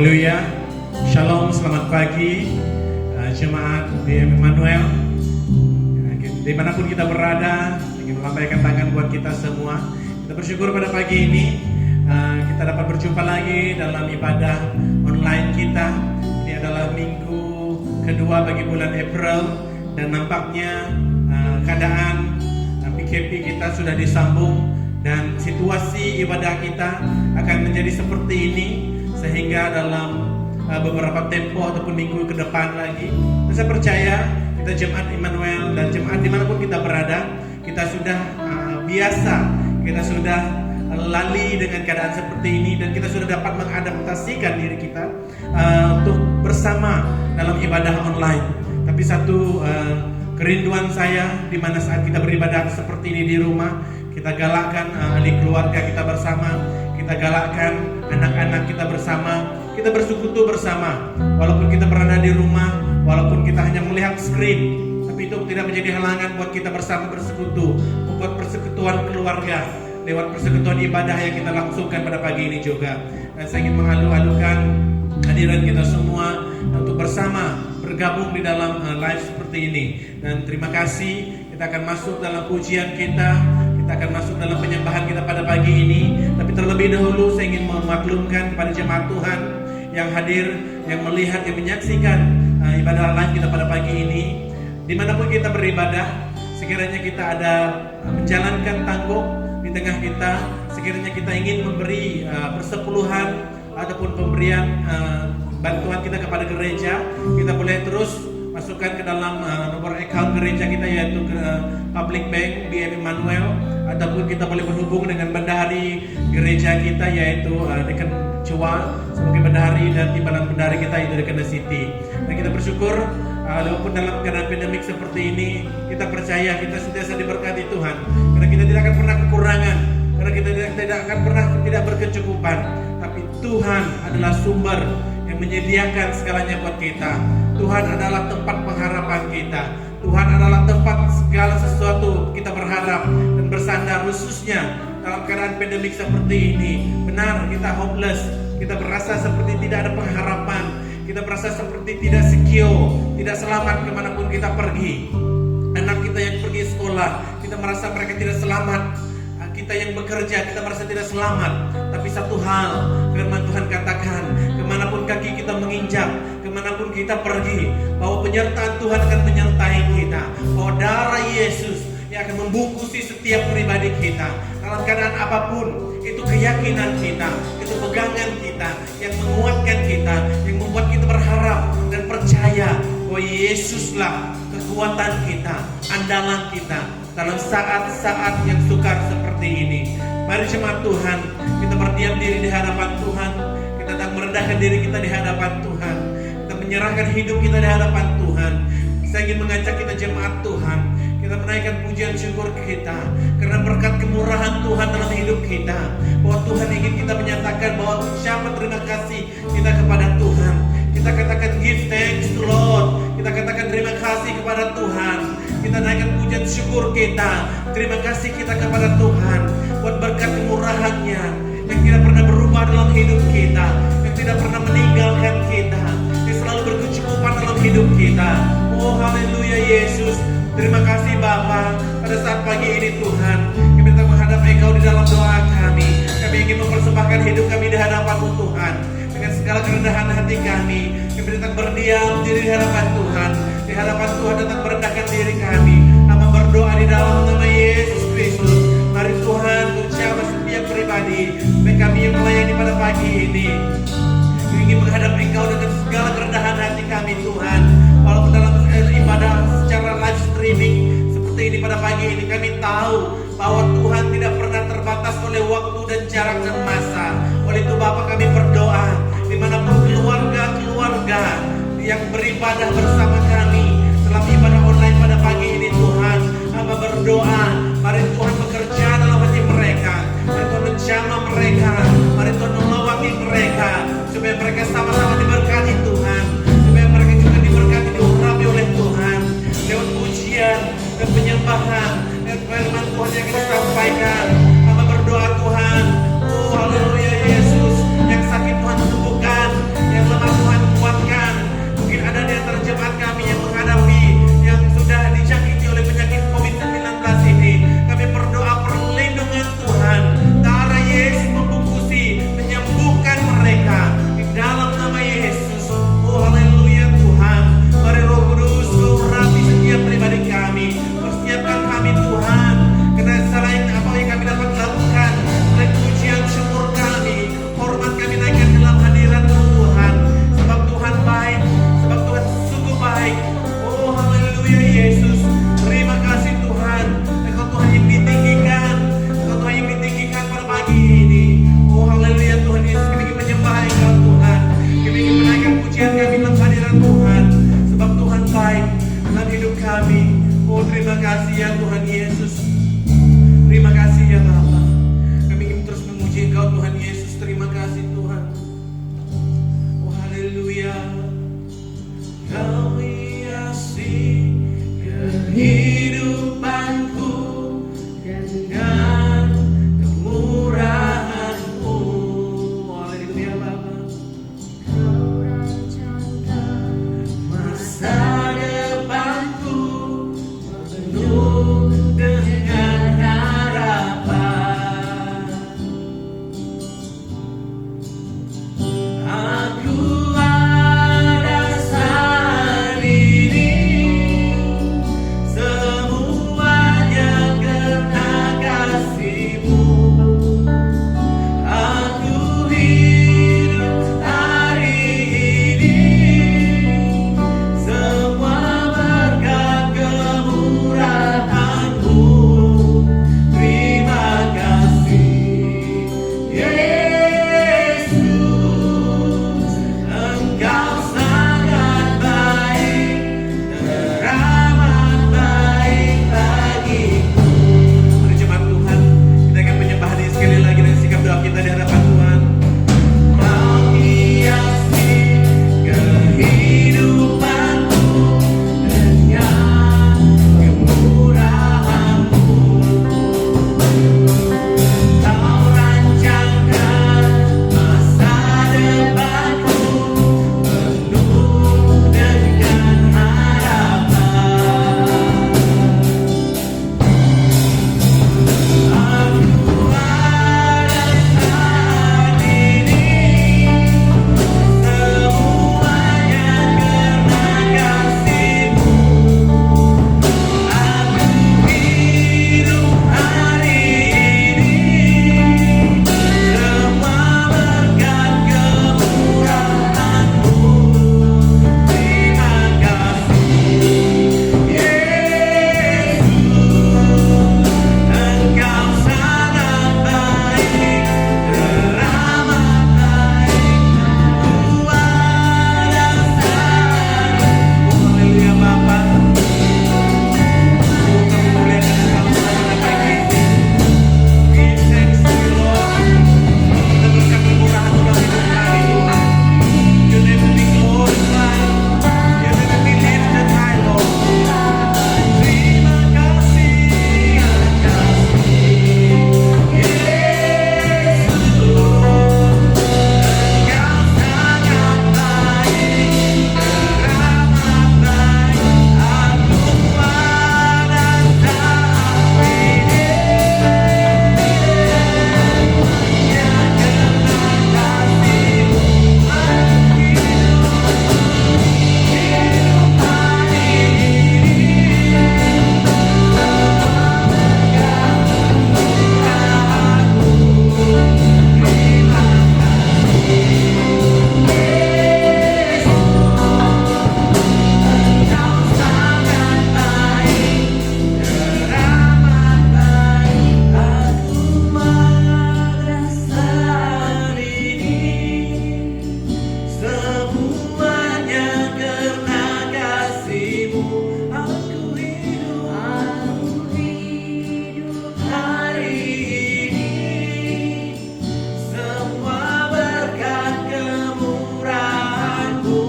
Haleluya. Shalom, selamat pagi jemaat di Immanuel. Dimanapun kita berada, ingin melambaikan tangan buat kita semua. Kita bersyukur pada pagi ini kita dapat berjumpa lagi dalam ibadah online kita. Ini adalah minggu kedua bagi bulan April, dan nampaknya keadaan PKP kita sudah disambung dan situasi ibadah kita akan menjadi seperti ini, sehingga dalam beberapa tempo ataupun minggu ke depan lagi, saya percaya kita jemaat Immanuel dan jemaat dimanapun kita berada, kita sudah biasa, kita sudah lali dengan keadaan seperti ini, dan kita sudah dapat mengadaptasikan diri kita untuk bersama dalam ibadah online. Tapi satu kerinduan saya, di mana saat kita beribadah seperti ini di rumah, kita galakkan ahli keluarga kita bersama, kita galakkan anak-anak kita bersama, kita bersekutu bersama. Walaupun kita berada di rumah, walaupun kita hanya melihat screen, tapi itu tidak menjadi halangan buat kita bersama bersekutu, membuat persekutuan keluarga lewat persekutuan ibadah yang kita langsungkan pada pagi ini juga. Dan saya ingin menghalu-halukan hadiran kita semua untuk bersama bergabung di dalam live seperti ini. Dan terima kasih, kita akan masuk dalam pujian kita akan masuk dalam penyembahan kita pada pagi ini. Tapi terlebih dahulu saya ingin memaklumkan kepada jemaat Tuhan yang hadir, yang melihat, yang menyaksikan ibadah live kita pada pagi ini, dimanapun kita beribadah, sekiranya kita ada menjalankan tanggung di tengah kita, sekiranya kita ingin memberi persepuluhan ataupun pemberian bantuan kita kepada gereja, kita boleh terus masukkan ke dalam nomor account gereja kita, yaitu Public Bank BM Emmanuel, ataupun kita boleh berhubung dengan bendahari gereja kita, yaitu Dekan Chua sebagai bendahari, dan timbalan bendahari kita itu Dekan City. Dan kita bersyukur walaupun dalam keadaan pandemik seperti ini, kita percaya kita sentiasa diberkati Tuhan, karena kita tidak akan pernah kekurangan, karena kita tidak akan pernah tidak berkecukupan, tapi Tuhan adalah sumber yang menyediakan segalanya buat kita. Tuhan adalah tempat pengharapan kita. Tuhan adalah tempat segala sesuatu kita berharap dan bersandar, khususnya dalam keadaan pandemik seperti ini. Benar, kita hopeless, kita berasa seperti tidak ada pengharapan, kita berasa seperti tidak secure, tidak selamat kemanapun kita pergi. Anak kita yang pergi sekolah, kita merasa mereka tidak selamat. Kita yang bekerja, kita merasa tidak selamat. Tapi satu hal, firman Tuhan katakan, kemanapun kaki kita menginjak, kemanapun kita pergi, bahwa penyertaan Tuhan akan menyertai kita, bahwa darah Yesus yang akan membungkusi setiap pribadi kita. Dalam keadaan apapun, itu keyakinan kita, itu pegangan kita, yang menguatkan kita, yang membuat kita berharap dan percaya bahwa Yesuslah kekuatan kita, andalan kita dalam saat-saat yang sukar seperti ini. Mari jemaat Tuhan, kita berdiam diri di hadapan Tuhan, kita tak merendahkan diri kita di hadapan Tuhan, kita menyerahkan hidup kita di hadapan Tuhan. Saya ingin mengajak kita jemaat Tuhan, kita menaikkan pujian syukur kita karena berkat kemurahan Tuhan dalam hidup kita, bahwa Tuhan ingin kita menyatakan bahwa siapa terima kasih kita kepada Tuhan. Kita katakan give thanks to Lord, kita katakan terima kasih kepada Tuhan, kita naikkan pujian syukur kita, terima kasih kita kepada Tuhan buat berkat kemurahan-Nya yang tidak pernah berubah dalam hidup kita, yang tidak pernah meninggalkan kita, yang selalu berkecukupan dalam hidup kita. Oh haleluya Yesus, terima kasih Bapa. Pada saat pagi ini Tuhan, kami datang menghadap Engkau di dalam doa kami. Kami ingin mempersembahkan hidup kami di hadapan-Mu Tuhan. Dengan segala kerendahan hati kami datang berdiam diri di hadapan Tuhan. Di hadapan Tuhan datang merendahkan diri kami. Kami berdoa di dalam nama Yesus Kristus. Mari Tuhan bersama setiap pribadi, baik kami yang melayani pada pagi ini, kami ingin menghadap Engkau dengan segala kerendahan hati kami Tuhan. Walaupun dalam ibadah secara live streaming seperti ini pada pagi ini, kami tahu bahwa Tuhan tidak pernah terbatas oleh waktu dan jarak dan masa. Oleh itu Bapa, kami berdoa dimanapun keluarga-keluarga yang beribadah bersama kami dalam ibadah online pada pagi ini Tuhan, Hamba berdoa, mari Tuhan bekerja dalam hati mereka, mari Tuhan menjamah mereka, mari Tuhan melawati mereka, supaya mereka sama-sama diberkati Tuhan, supaya mereka juga diberkati, diurapi oleh Tuhan lewat pujian dan penyembahan dan firman Tuhan yang kita sampaikan. Hamba berdoa Tuhan, oh haleluya Yesus, yang sakit Tuhan sembuhkan, yang lemah Tuhan kuatkan. Mungkin ada di antara jemaat kami yang menghadapi, yang sudah dijangkiti oleh penyakit COVID-19 ini, kami berdoa perlindungan Tuhan, darah Yesus membungkusi, menyembuhkan mereka di dalam nama Yesus. Oh haleluya Tuhan, mari Roh Kudus urapi setiap pribadi kami, persiapkan kami Tuhan, karena selain apa yang kami dapat lakukan, selain pujian syukur kami, hormat kami naikkan dalam hadirat Tuhan, sebab Tuhan baik, sebab Tuhan sungguh baik. Oh haleluya Yesus, terima kasih Tuhan, Engkau Tuhan yang ditinggikan, Engkau Tuhan yang ditinggikan pada pagi ini. Oh haleluya Tuhan Yesus, kami ingin menyembah Engkau Tuhan, kami ingin menaikkan pujian kami dalam hadirat Tuhan, sebab Tuhan baik dalam hidup kami. Oh terima kasih ya Tuhan Yesus, terima kasih ya Bapa, kami ingin terus memuji Engkau Tuhan Yesus. Terima kasih Tuhan. Oh haleluya, Kau kehidupanku dengan kemurahan-Mu. Haleluya Bapa. Kau rancangkan Masa depanku penuh dengan harapan. Aku ada saat ini, semuanya karena kasih-Mu. Aku hidup hari ini, semua berkat kemurahan-Mu. Terima kasih Yesus, Engkau sangat baik, teramat baik bagiku. Mari jemaat Tuhan, kita akan menyembah Dia sekali lagi dengan sikap doa kita di hadapan Tuhan. Kau hiasi kehidupanku dengan kemurahan-Mu. Kau rancangkan masa depanku penuh dengan harapan. Aku ada saat ini, semuanya karena kasih-Mu. Aku hidup hari ini, semua berkat kemurahan-Mu. Terima kasih Yesus, Engkau sangat baik, teramat baik. Ku ada saat. Haleluya Bapa. Kau muliakan Engkau pada pagi ini. We thanks to you Lord. Kita berkat kemurahan-Mu dalam hidup kami Tuhan. Your name to be glorified. Your name to be lifted high Lord. Terima kasih Yesus, Engkau sangat baik, teramat baik. Aku pada saat ini, yang karena kasih-Mu hidup hari ini, Engkau sangat baik, teramat baik. Aku pada saat ini, semuanya karena kasih-Mu. Aku hidup hari ini, semua berkat kemurahan-Mu.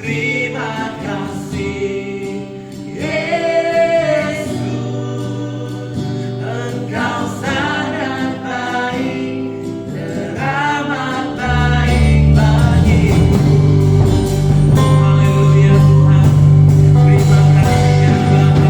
Terima kasih Yesus, Engkau sangat baik, teramat baik bagiku. Haleluya Tuhan, terima kasih ya Bapa.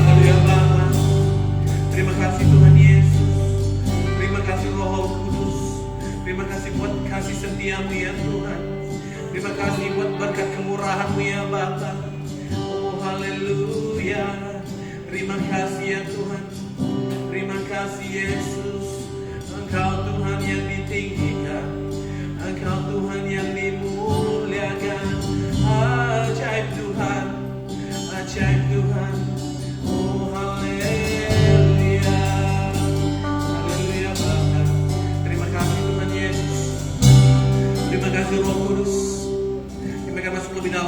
Haleluya Bapa. Terima kasih Tuhan Yesus. Terima kasih Roh Kudus. Terima kasih buat kasih setia-Mu ya Tuhan. Terima kasih buat berkat kemurahan-Mu ya Bapa. Oh haleluya. Terima kasih ya Tuhan. Terima kasih Yesus. Engkau Tuhan yang ditinggikan, Engkau Tuhan yang dimuliakan. Ajaib Tuhan, ajaib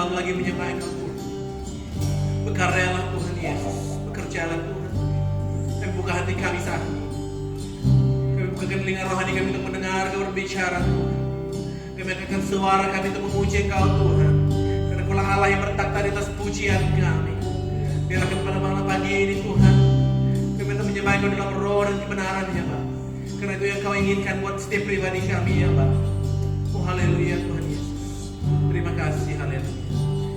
dalam lagi menyembah Engkau Tuhan. Berkaryalah Tuhan Yesus, bekerjalah Tuhan. Kami buka hati kami saat ini. Kami bukakan telinga rohani kami untuk mendengar Kau berbicara Tuhan. Kami akan suara kami untuk memuji Engkau Tuhan. Karena Kaulah Allah yang bertakhta di atas pujian kami. Biarlah kami pada malam pagi ini Tuhan, kami minta menyembah Engkau dalam roh dan kebenaran ya Pak. Karena itu yang Kau inginkan buat setiap pribadi kami ya Pak. Oh haleluya Tuhan Yesus. Terima kasih haleluya.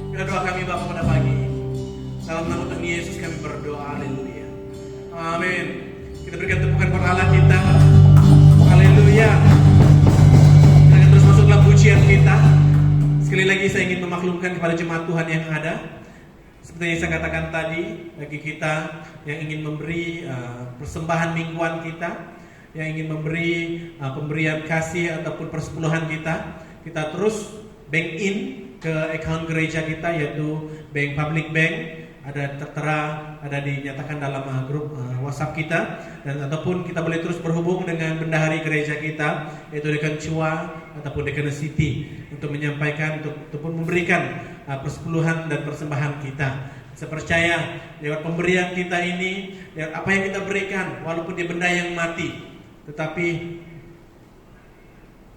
Bila doa kami Bapa pada pagi ini, dalam nama Tuhan Yesus kami berdoa haleluya. Amin. Kita berikan tepukan kepada Allah kita. Haleluya. Kita akan terus masuk dalam pujian kita. Sekali lagi saya ingin memaklumkan kepada jemaat Tuhan yang ada, seperti yang saya katakan tadi, bagi kita yang ingin memberi persembahan mingguan kita, yang ingin memberi pemberian kasih ataupun persepuluhan kita terus bank in ke account gereja kita, yaitu Bank Public Bank. Ada tertera, ada dinyatakan dalam grup WhatsApp kita, dan ataupun kita boleh terus berhubung dengan bendahari gereja kita, yaitu Dekan Chua ataupun Dekan City, untuk menyampaikan ataupun memberikan persepuluhan dan persembahan kita. Saya percaya lewat pemberian kita ini, lewat apa yang kita berikan, walaupun dia benda yang mati, tetapi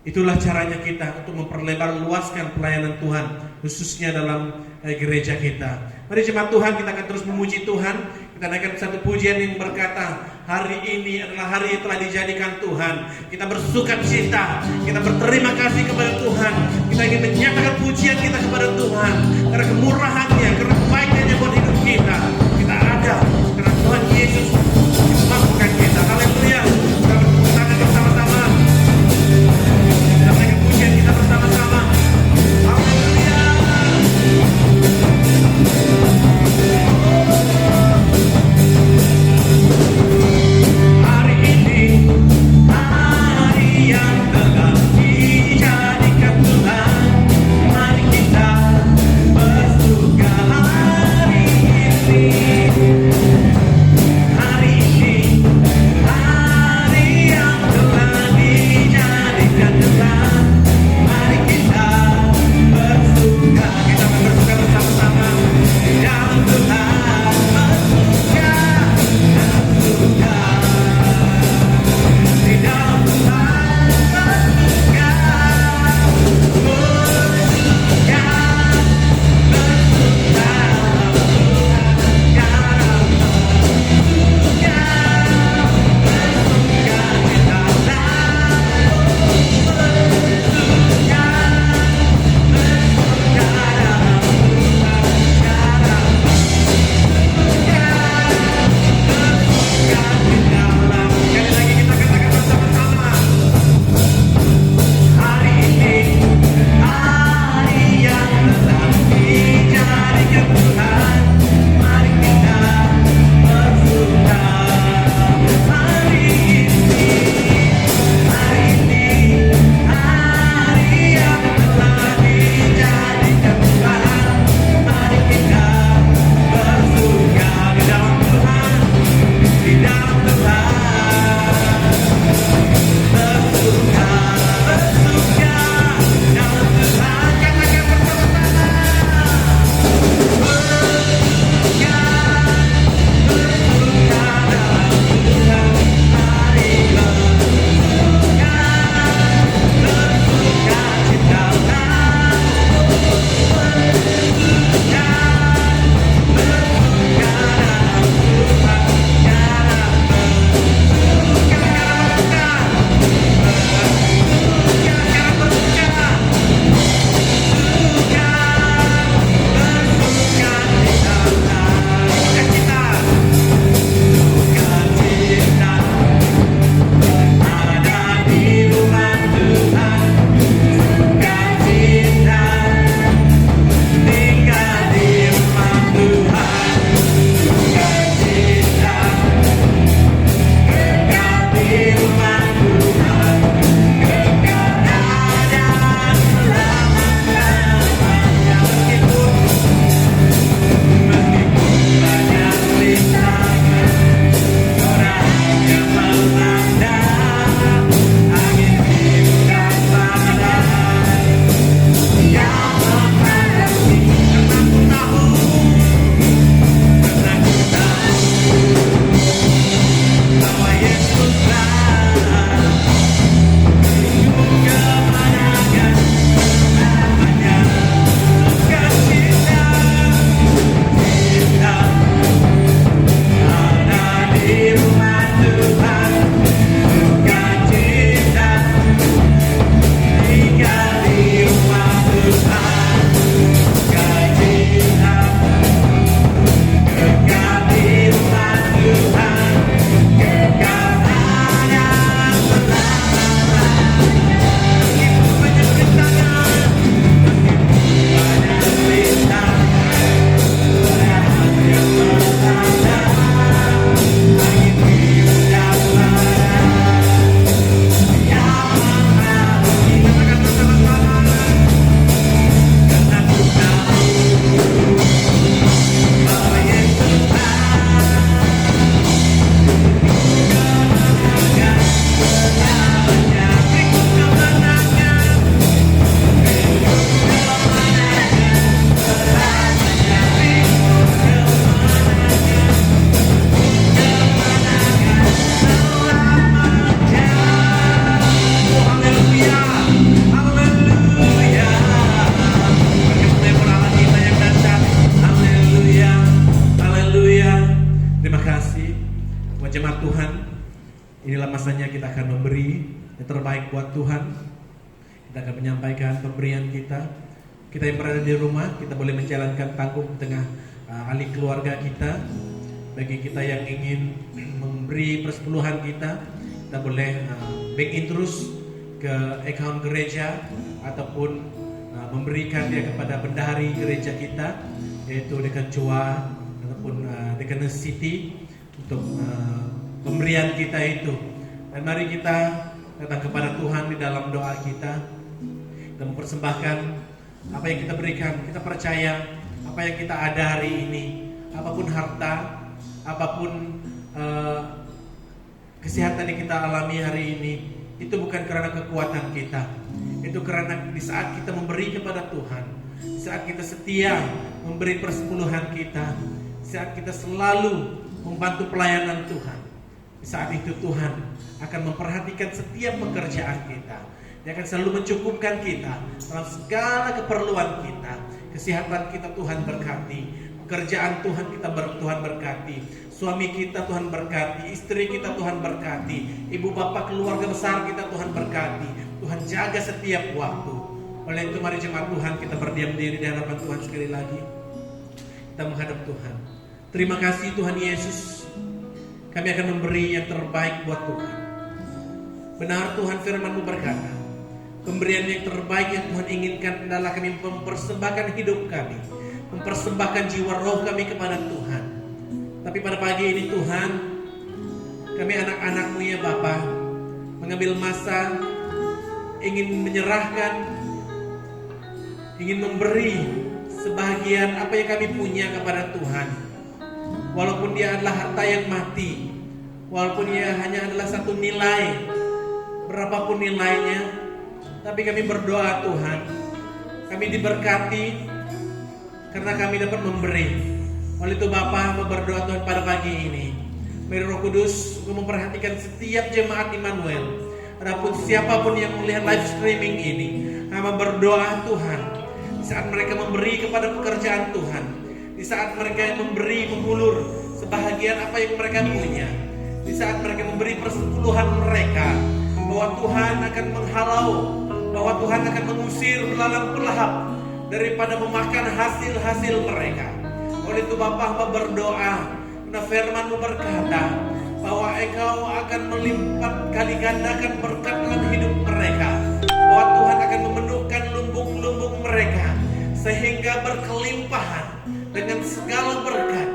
itulah caranya kita untuk memperlebar luaskan pelayanan Tuhan, khususnya dalam gereja kita. Mari jemaat Tuhan, kita akan terus memuji Tuhan. Kita naikkan satu pujian yang berkata, hari ini adalah hari yang telah dijadikan Tuhan. Kita bersukacita, kita berterima kasih kepada Tuhan. Kita ingin menyatakan pujian kita kepada Tuhan, karena kemurahannya, karena kebaikannya buat hidup kita. Kita ada karena Tuhan Yesus memampukan kita. Haleluya. Kita bertepuk tangan bersama-sama. Kita naikkan pujian kita bersama-sama. Haleluya. Hari ini hari yang telah dijadikan Tuhan. Mari kita bersuka hari ini. inilah masanya kita akan memberi yang terbaik buat Tuhan. Kita akan menyampaikan pemberian kita. Kita yang berada di rumah, kita boleh menjalankan tanggung tengah ahli keluarga kita. Bagi kita yang ingin memberi persepuluhan kita boleh bank in terus ke account gereja ataupun memberikan dia kepada bendahari gereja kita, yaitu Dekan Chua ataupun Dekan City untuk pemberian kita itu. Dan mari kita datang kepada Tuhan di dalam doa kita. Kita mempersembahkan apa yang kita berikan. Kita percaya apa yang kita ada hari ini, apapun harta, apapun kesehatan yang kita alami hari ini, itu bukan karena kekuatan kita. Itu karena di saat kita memberi kepada Tuhan, di saat kita setia memberi persepuluhan kita, di saat kita selalu membantu pelayanan Tuhan, di saat itu Tuhan akan memperhatikan setiap pekerjaan kita. Dia akan selalu mencukupkan kita dalam segala keperluan kita. Kesehatan kita Tuhan berkati, pekerjaan Tuhan berkati, suami kita Tuhan berkati, istri kita Tuhan berkati, ibu bapak keluarga besar kita Tuhan berkati. Tuhan jaga setiap waktu. Oleh itu mari jemaat Tuhan kita berdiam diri di hadapan Tuhan sekali lagi. Kita menghadap Tuhan. Terima kasih Tuhan Yesus. Kami akan memberi yang terbaik buat Tuhan. Benar Tuhan, firman-Mu berkata, pemberian yang terbaik yang Tuhan inginkan adalah kami mempersembahkan hidup kami, mempersembahkan jiwa roh kami kepada Tuhan. Tapi pada pagi ini Tuhan, kami anak-anak-Mu ya Bapa, mengambil masa ingin menyerahkan, ingin memberi sebahagian apa yang kami punya kepada Tuhan. Walaupun dia adalah harta yang mati, walaupun dia hanya adalah satu nilai, berapapun nilainya, tapi kami berdoa Tuhan, kami diberkati karena kami dapat memberi. Oleh itu Bapa, berdoa Tuhan pada pagi ini, mari Roh Kudus memperhatikan setiap jemaat Immanuel. Adapun siapapun yang melihat live streaming ini, kami berdoa Tuhan, di saat mereka memberi kepada pekerjaan Tuhan, di saat mereka memberi, mengulur sebahagian apa yang mereka punya, di saat mereka memberi persepuluhan mereka, bahwa Tuhan akan menghalau, bahwa Tuhan akan mengusir belalang pelahap daripada memakan hasil-hasil mereka. Oleh itu Bapa, berdoa, karena firman-Mu berkata bahwa Engkau akan melipat kali gandakan berkat dalam hidup mereka, bahwa Tuhan akan memenuhkan lumbung-lumbung mereka sehingga berkelimpahan dengan segala berkat.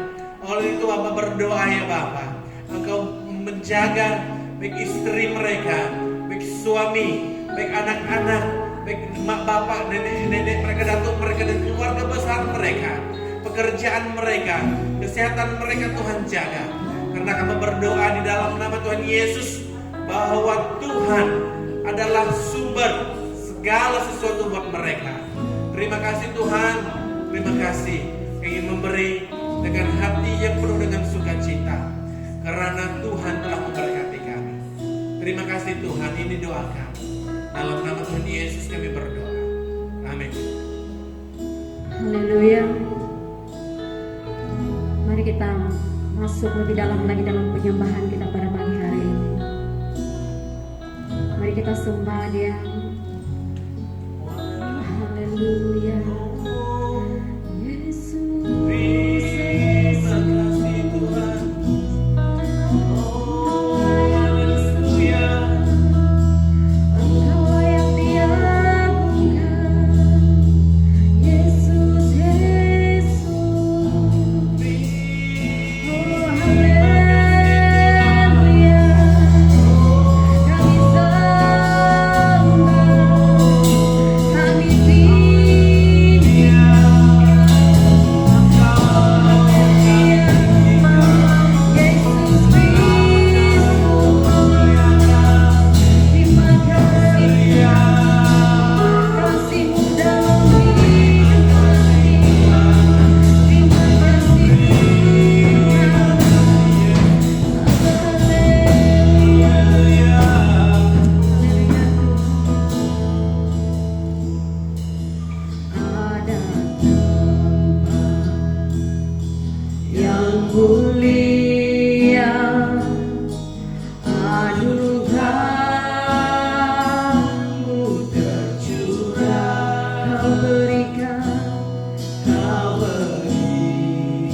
Oleh itu Bapa berdoa ya Bapa, Engkau menjaga baik istri mereka, baik suami, baik anak-anak, baik mak bapak, nenek-nenek mereka, datuk mereka dan keluarga besar mereka, pekerjaan mereka, kesehatan mereka Tuhan jaga. Karena kami berdoa di dalam nama Tuhan Yesus bahwa Tuhan adalah sumber segala sesuatu buat mereka. Terima kasih Tuhan, terima kasih. Ingin memberi dengan hati yang penuh dengan sukacita, karena Tuhan telah memberkati kami. Terima kasih Tuhan, ini doa kami. Dalam nama Tuhan Yesus kami berdoa. Amin. Haleluya. Mari kita masuk lebih dalam lagi dalam penyembahan kita pada pagi hari ini. Mari kita sembah Dia. Haleluya. Yesus. Terima kasih Tuhan. Oh, haleluya. Engkau yang diagungkan. Yesus, Yesus. Oh, haleluya. Kami sembah, kami yang mulia, Kau beri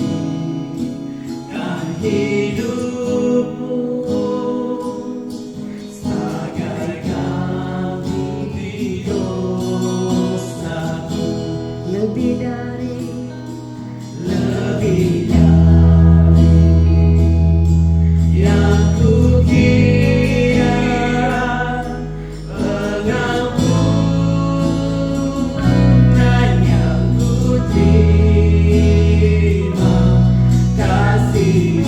dan hidupmu sebagai ganti di dosaku. lebih dari yang kukira, pengampunan yang ku terima, kasih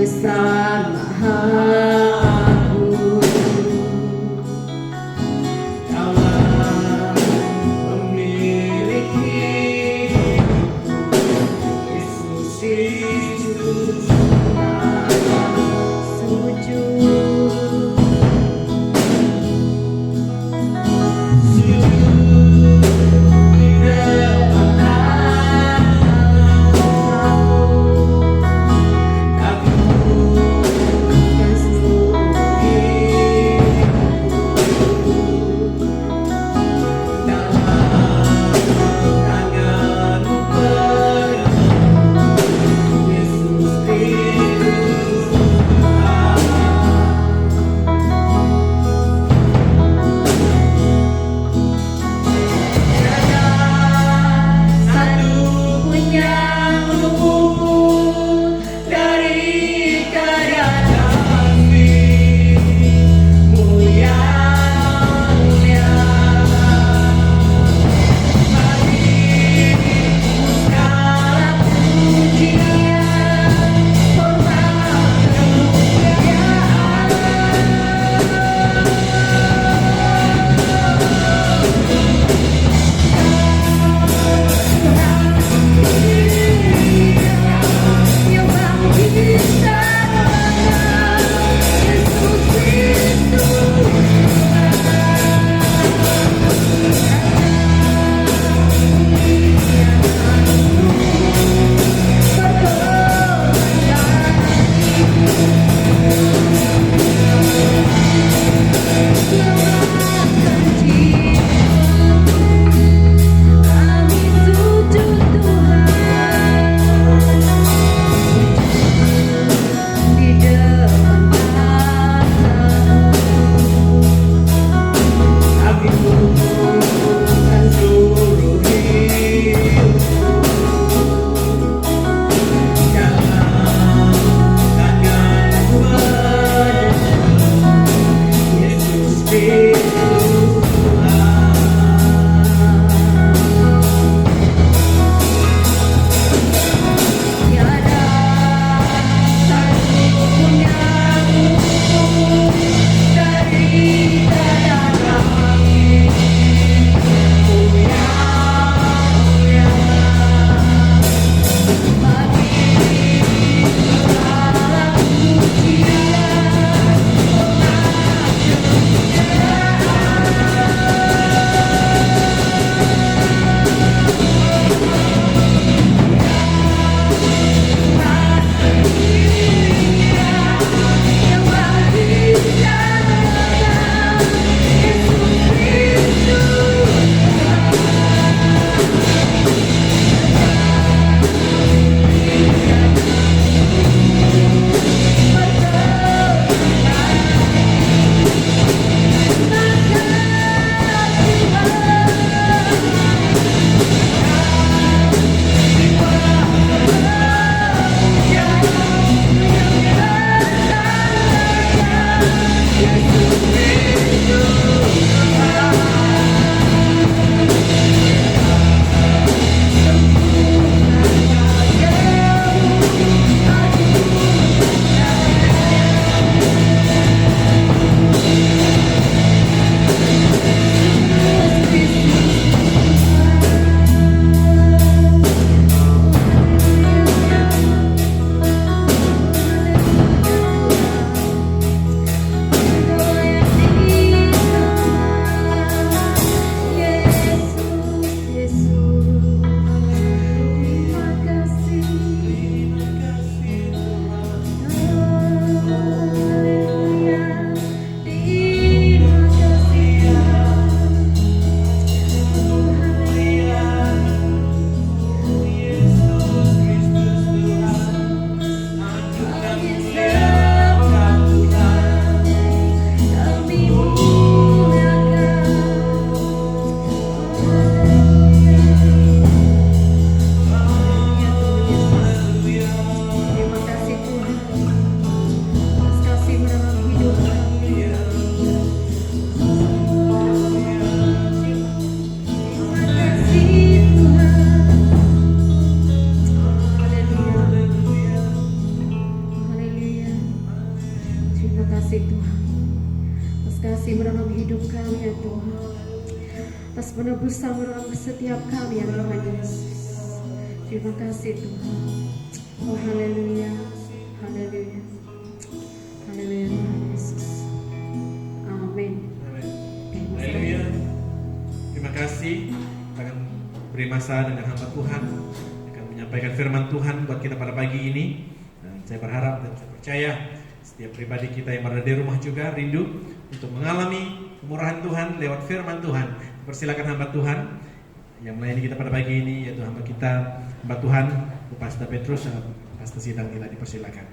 bersama aku. Dalam memiliki Yesus Kristus Sujud di depan Aku kasih atas penebusan menolong setiap kami ya Tuhan Yesus. Terima kasih Tuhan. Oh haleluya, haleluya, haleluya Tuhan Yesus. Amin. Haleluya. Terima kasih. Kita akan beri masa dengan hamba Tuhan akan menyampaikan firman Tuhan buat kita pada pagi ini. Dan saya berharap dan saya percaya setiap pribadi kita yang berada di rumah juga rindu untuk mengalami kemurahan Tuhan lewat firman Tuhan. Persilakan hamba Tuhan yang melayani kita pada pagi ini, yaitu hamba kita, hamba Tuhan, Pastor Petrus, Pastor Sidang Nila, dipersilakan.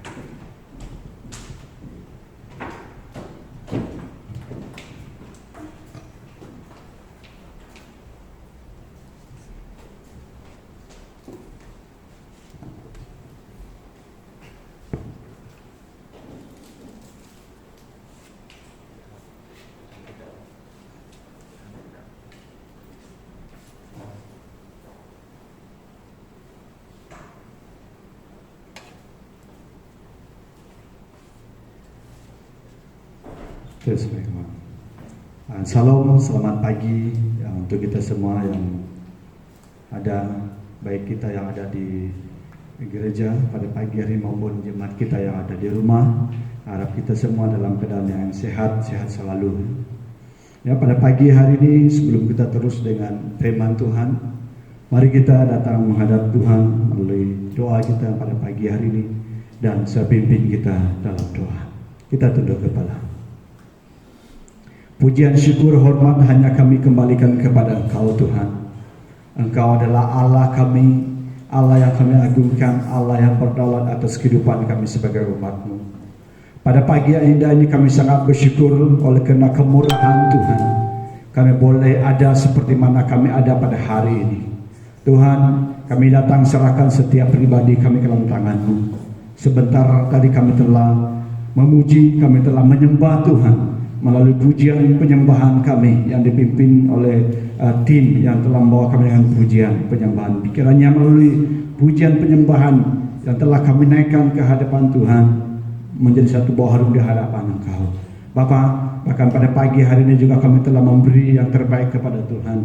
Salam, selamat pagi untuk kita semua yang ada, baik kita yang ada di gereja pada pagi hari maupun jemaat kita yang ada di rumah. Harap kita semua dalam keadaan yang sehat selalu. Ya, pada pagi hari ini sebelum kita terus dengan firman Tuhan, mari kita datang menghadap Tuhan melalui doa kita pada pagi hari ini, dan saya pimpin kita dalam doa. Kita tunduk kepala. Pujian, syukur, hormat hanya kami kembalikan kepada Engkau Tuhan. Engkau adalah Allah kami, Allah yang kami agungkan, Allah yang berdaulat atas kehidupan kami sebagai umat-Mu. Pada pagi yang indah ini kami sangat bersyukur oleh karena kemurahan Tuhan. Kami boleh ada seperti mana kami ada pada hari ini. Tuhan, kami datang serahkan setiap pribadi kami ke dalam tangan-Mu. Sebentar tadi kami telah memuji, kami telah menyembah Tuhan melalui pujian penyembahan kami yang dipimpin oleh tim yang telah membawa kami dengan pujian penyembahan. Kiranya melalui pujian penyembahan yang telah kami naikkan ke hadapan Tuhan menjadi satu buah harum di hadapan Engkau. Bapa, bahkan pada pagi hari ini juga kami telah memberi yang terbaik kepada Tuhan.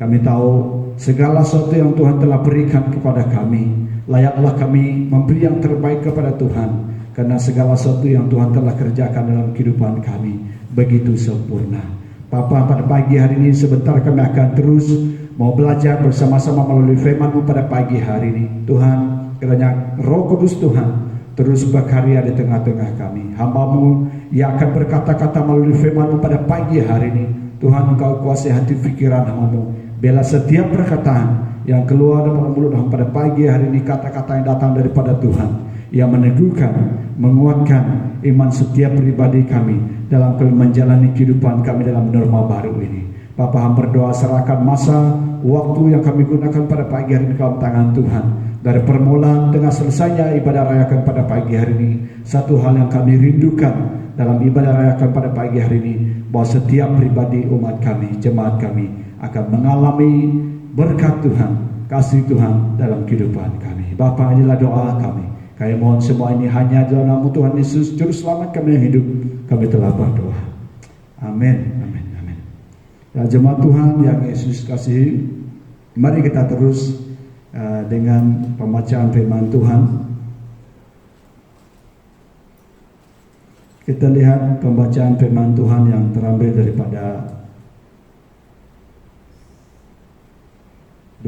Kami tahu segala sesuatu yang Tuhan telah berikan kepada kami, layaklah kami memberi yang terbaik kepada Tuhan, karena segala sesuatu yang Tuhan telah kerjakan dalam kehidupan kami begitu sempurna. Bapa, pada pagi hari ini sebentar kami akan terus mau belajar bersama-sama melalui firman-Mu pada pagi hari ini. Tuhan, kiranya Roh Kudus Tuhan terus berkarya di tengah-tengah kami. Hamba-Mu yang akan berkata-kata melalui firman-Mu pada pagi hari ini. Tuhan, Engkau kuasai hati pikiran hamba-Mu. Bela setiap perkataan yang keluar dari mulut hamba pada pagi hari ini, kata-kata yang datang daripada Tuhan, yang meneguhkan, menguatkan iman setiap pribadi kami dalam menjalani kehidupan kami dalam norma baru ini. Bapa, hamba berdoa serahkan masa waktu yang kami gunakan pada pagi hari ini dalam tangan Tuhan. Dari permulaan dengan selesainya ibadah rayakan pada pagi hari ini, satu hal yang kami rindukan dalam ibadah rayakan pada pagi hari ini, bahwa setiap pribadi umat kami, jemaat kami akan mengalami berkat Tuhan, kasih Tuhan dalam kehidupan kami. Bapa, inilah doa kami. Kami mohon semua ini hanya dalam nama Tuhan Yesus, Juru Selamat kami yang hidup. Kami telah berdoa. Amin. Amin. Amin. Ya, jemaat Tuhan yang Yesus kasihi, mari kita terus dengan pembacaan firman Tuhan. Kita lihat pembacaan firman Tuhan yang terambil daripada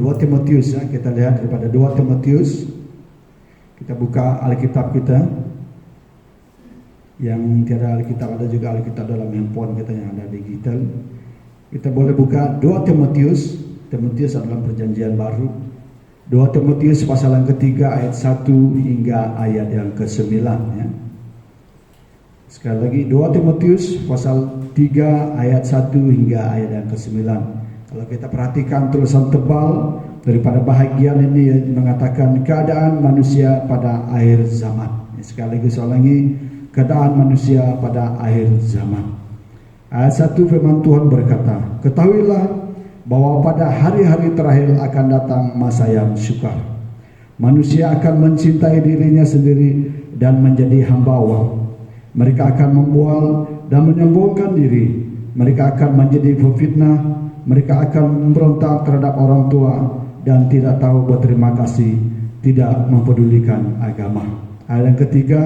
2 Timotius, ya. Kita lihat daripada 2 Timotius. Kita buka Alkitab kita. Yang tiada Alkitab, ada juga Alkitab dalam handphone kita yang ada digital. Kita boleh buka 2 Timotius. Timotius adalah perjanjian baru. 2 Timotius pasal yang ketiga ayat 1 hingga ayat yang ke-9, ya. Sekali lagi 2 Timotius pasal 3 ayat 1 hingga ayat yang ke-9. Kalau kita perhatikan tulisan tebal daripada bahagian ini mengatakan keadaan manusia pada akhir zaman. Sekali lagi saya ulangi, keadaan manusia pada akhir zaman. Ayat 1 firman Tuhan berkata, ketahuilah bahwa pada hari-hari terakhir akan datang masa yang sukar. Manusia akan mencintai dirinya sendiri dan menjadi hamba uang. Mereka akan membual dan menyombongkan diri, Mereka akan menjadi pefitnah, mereka akan memberontak terhadap orang tua dan tidak tahu berterima kasih, tidak mempedulikan agama. Ayat yang ketiga,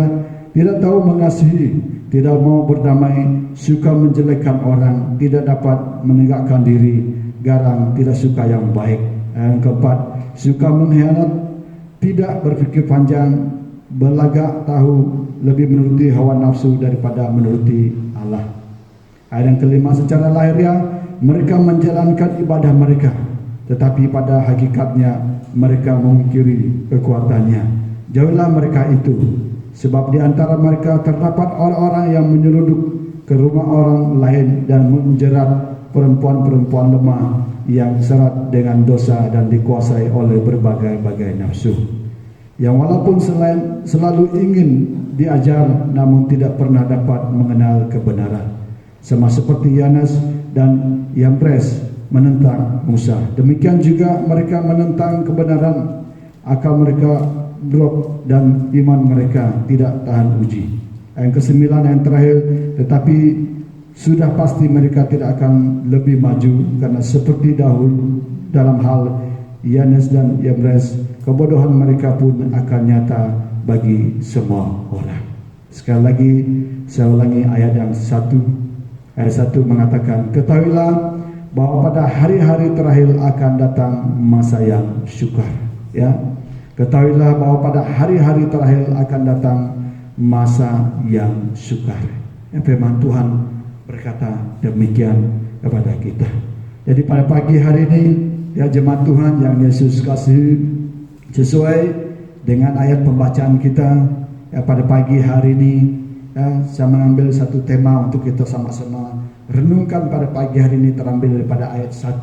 tidak tahu mengasihi, tidak mau berdamai, suka menjelekkan orang, tidak dapat menegakkan diri, garang, tidak suka yang baik. Ayat yang keempat, suka mengkhianat, tidak berfikir panjang, berlagak tahu, lebih menuruti hawa nafsu daripada menuruti Allah. Ayat yang kelima, secara lahiriah mereka menjalankan ibadah mereka, tetapi pada hakikatnya mereka mengingkari kekuatannya. Jauhilah mereka itu, sebab di antara mereka terdapat orang-orang yang menyelundup ke rumah orang lain dan menjerat perempuan-perempuan lemah yang serat dengan dosa dan dikuasai oleh berbagai-bagai nafsu, yang walaupun selalu ingin diajar namun tidak pernah dapat mengenal kebenaran. Sama seperti Yanes dan Yambres menentang Musa, demikian juga mereka menentang kebenaran. Akal mereka drop dan iman mereka tidak tahan uji. Yang kesembilan, yang terakhir, tetapi sudah pasti mereka tidak akan lebih maju, karena seperti dahulu dalam hal Yanes dan Yambres, kebodohan mereka pun akan nyata bagi semua orang. Sekali lagi saya ulangi ayat yang 1. Ayat 1 mengatakan, ketahuilah bahwa pada hari-hari terakhir akan datang masa yang sukar. Ya, ketahuilah bahwa pada hari-hari terakhir akan datang masa yang sukar. Ya, firman Tuhan berkata demikian kepada kita. Jadi pada pagi hari ini, ya jemaat Tuhan yang Yesus kasih, sesuai dengan ayat pembacaan kita, ya pada pagi hari ini, ya, saya mengambil satu tema untuk kita sama-sama renungkan pada pagi hari ini, terambil daripada ayat 1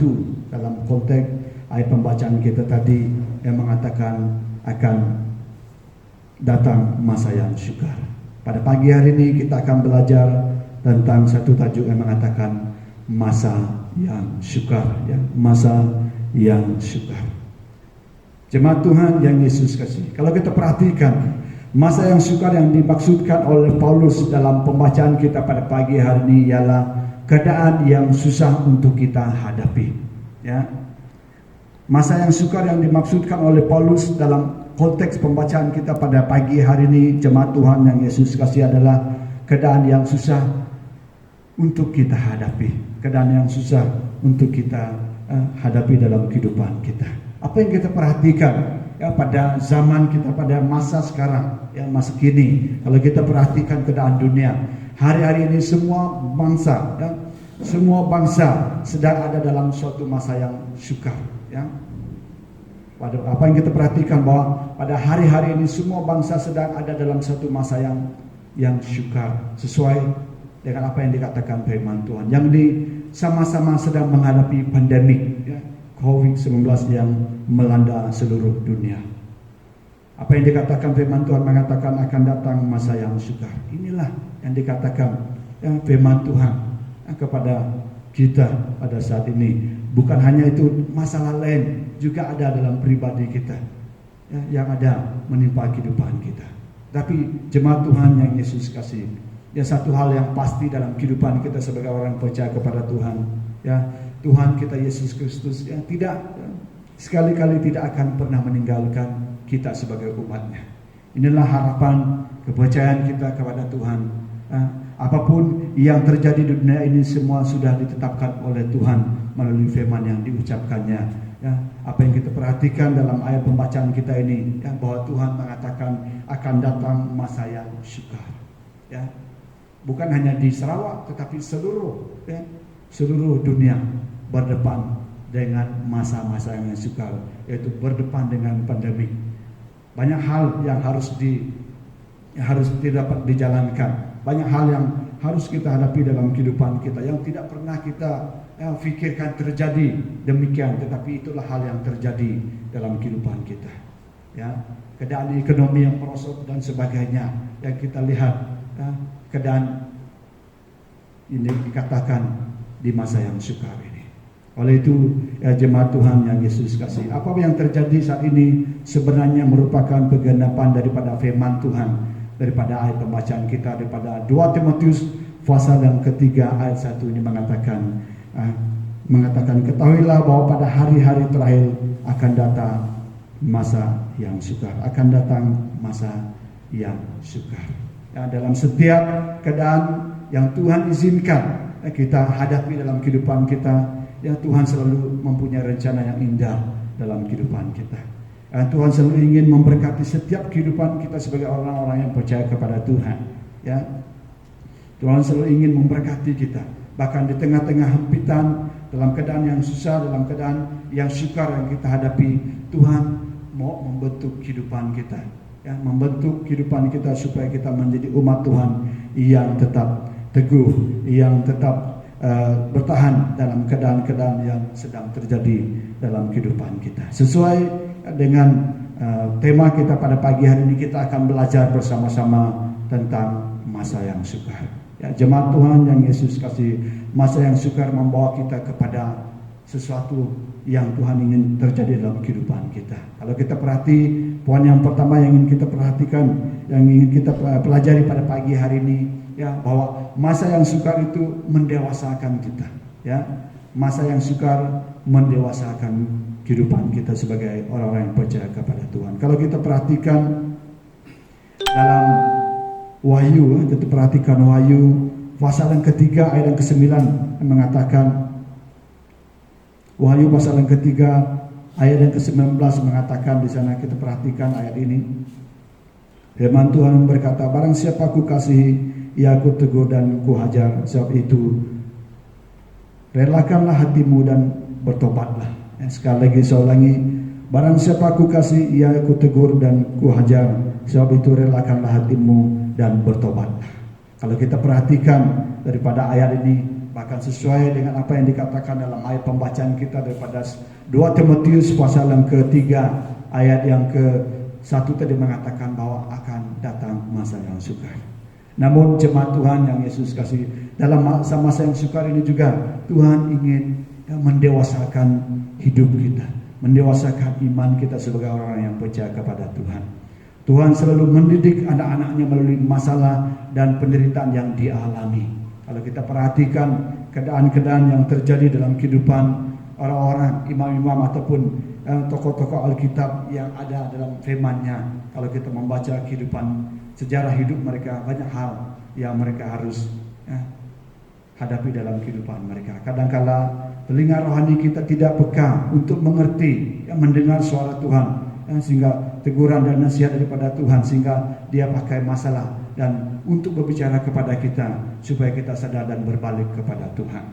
dalam konteks ayat pembacaan kita tadi yang mengatakan akan datang masa yang sukar. Pada pagi hari ini kita akan belajar tentang satu tajuk yang mengatakan masa yang sukar, ya, masa yang sukar. Jemaat Tuhan yang Yesus kasih, kalau kita perhatikan masa yang sukar yang dimaksudkan oleh Paulus dalam pembacaan kita pada pagi hari ini ialah keadaan yang susah untuk kita hadapi. Ya, masa yang sukar yang dimaksudkan oleh Paulus dalam konteks pembacaan kita pada pagi hari ini, jemaat Tuhan yang Yesus kasih, adalah keadaan yang susah untuk kita hadapi, keadaan yang susah untuk kita hadapi dalam kehidupan kita. Apa yang kita perhatikan, ya, pada zaman kita, pada masa sekarang, ya, masa kini, kalau kita perhatikan keadaan dunia hari-hari ini, semua bangsa, ya, semua bangsa sedang ada dalam suatu masa yang sukar. Ya, pada apa yang kita perhatikan bahwa pada hari-hari ini semua bangsa sedang ada dalam satu masa yang sukar, sesuai dengan apa yang dikatakan firman Tuhan, yang sama-sama sedang menghadapi pandemik, ya, COVID-19 yang melanda seluruh dunia. Apa yang dikatakan firman Tuhan mengatakan akan datang masa yang sukar. Inilah yang dikatakan, ya, firman Tuhan, ya, kepada kita pada saat ini. Bukan hanya itu, masalah lain juga ada dalam pribadi kita, ya, yang ada menimpa kehidupan kita. Tapi jemaat Tuhan yang Yesus kasih, ya, satu hal yang pasti dalam kehidupan kita sebagai orang percaya kepada Tuhan, ya, Tuhan kita Yesus Kristus, ya, tidak, ya, sekali-kali tidak akan pernah meninggalkan kita sebagai umatnya. Inilah harapan kepercayaan kita kepada Tuhan. Apapun yang terjadi di dunia ini semua sudah ditetapkan oleh Tuhan melalui firman yang diucapkannya. Ya, apa yang kita perhatikan dalam ayat pembacaan kita ini, ya, bahwa Tuhan mengatakan akan datang masa yang sukar. Ya, bukan hanya di Sarawak, tetapi seluruh dunia berdepan dengan masa-masa yang sukar, yaitu berdepan dengan pandemik. Banyak hal yang harus dapat dijalankan, banyak hal yang harus kita hadapi dalam kehidupan kita yang tidak pernah kita fikirkan terjadi demikian, tetapi itulah hal yang terjadi dalam kehidupan kita. Ya, keadaan ekonomi yang merosot dan sebagainya yang kita lihat, ya, keadaan ini dikatakan di masa yang sukar ini. Oleh itu, ya, jemaat Tuhan yang Yesus kasih, apa yang terjadi saat ini sebenarnya merupakan penggenapan daripada firman Tuhan, daripada ayat pembacaan kita, daripada 2 Timotius pasal yang ketiga ayat 1 ini mengatakan ketahuilah bahwa pada hari-hari terakhir akan datang masa yang sukar, akan datang masa yang sukar. Ya, dalam setiap keadaan yang Tuhan izinkan kita hadapi dalam kehidupan kita, ya Tuhan selalu mempunyai rencana yang indah dalam kehidupan kita. Tuhan selalu ingin memberkati setiap kehidupan kita sebagai orang-orang yang percaya kepada Tuhan. Ya, Tuhan selalu ingin memberkati kita, bahkan di tengah-tengah hempitan, dalam keadaan yang susah, dalam keadaan yang sukar yang kita hadapi, Tuhan mau membentuk kehidupan kita, ya, membentuk kehidupan kita supaya kita menjadi umat Tuhan yang tetap teguh, yang tetap bertahan dalam keadaan-keadaan yang sedang terjadi dalam kehidupan kita. Sesuai dengan tema kita pada pagi hari ini, kita akan belajar bersama-sama tentang masa yang sukar. Ya, jemaat Tuhan yang Yesus kasih, masa yang sukar membawa kita kepada sesuatu yang Tuhan ingin terjadi dalam kehidupan kita. Kalau kita perhati, poin yang pertama yang ingin kita perhatikan, yang ingin kita pelajari pada pagi hari ini, ya, bahwa masa yang sukar itu mendewasakan kita. Ya, masa yang sukar mendewasakan kehidupan kita sebagai orang-orang yang percaya kepada Tuhan. Kalau kita perhatikan dalam Wahyu, kita perhatikan Wahyu pasal yang ketiga ayat yang ke-9 mengatakan, Wahyu pasal yang ketiga ayat yang ke-19 mengatakan, di sana kita perhatikan ayat ini. Firman Tuhan berkata, barang siapa aku kasihi, ia aku tegur dan ku hajar. Sebab itu relakanlah hatimu dan bertobatlah. Sekali lagi saya ulangi, barang siapa aku kasih, ia aku tegur dan ku hajar. Sebab itu relakanlah hatimu dan bertobatlah. Kalau kita perhatikan daripada ayat ini, bahkan sesuai dengan apa yang dikatakan dalam ayat pembacaan kita daripada 2 Timotius pasal yang ketiga ayat yang ke-1 tadi mengatakan bahwa akan datang masa yang sukar. Namun jemaat Tuhan yang Yesus kasih, dalam masa yang sukar ini juga Tuhan ingin mendewasakan hidup kita, mendewasakan iman kita sebagai orang yang percaya kepada Tuhan. Tuhan selalu mendidik anak-anaknya melalui masalah dan penderitaan yang dialami. Kalau kita perhatikan keadaan-keadaan yang terjadi dalam kehidupan orang-orang, imam-imam ataupun tokoh-tokoh Alkitab yang ada dalam firman-Nya, kalau kita membaca kehidupan sejarah hidup mereka, banyak hal yang mereka harus hadapi dalam kehidupan mereka. Kadang-kala telinga rohani kita tidak peka untuk mengerti, mendengar suara Tuhan, sehingga teguran dan nasihat daripada Tuhan, sehingga dia pakai masalah dan untuk berbicara kepada kita supaya kita sadar dan berbalik kepada Tuhan.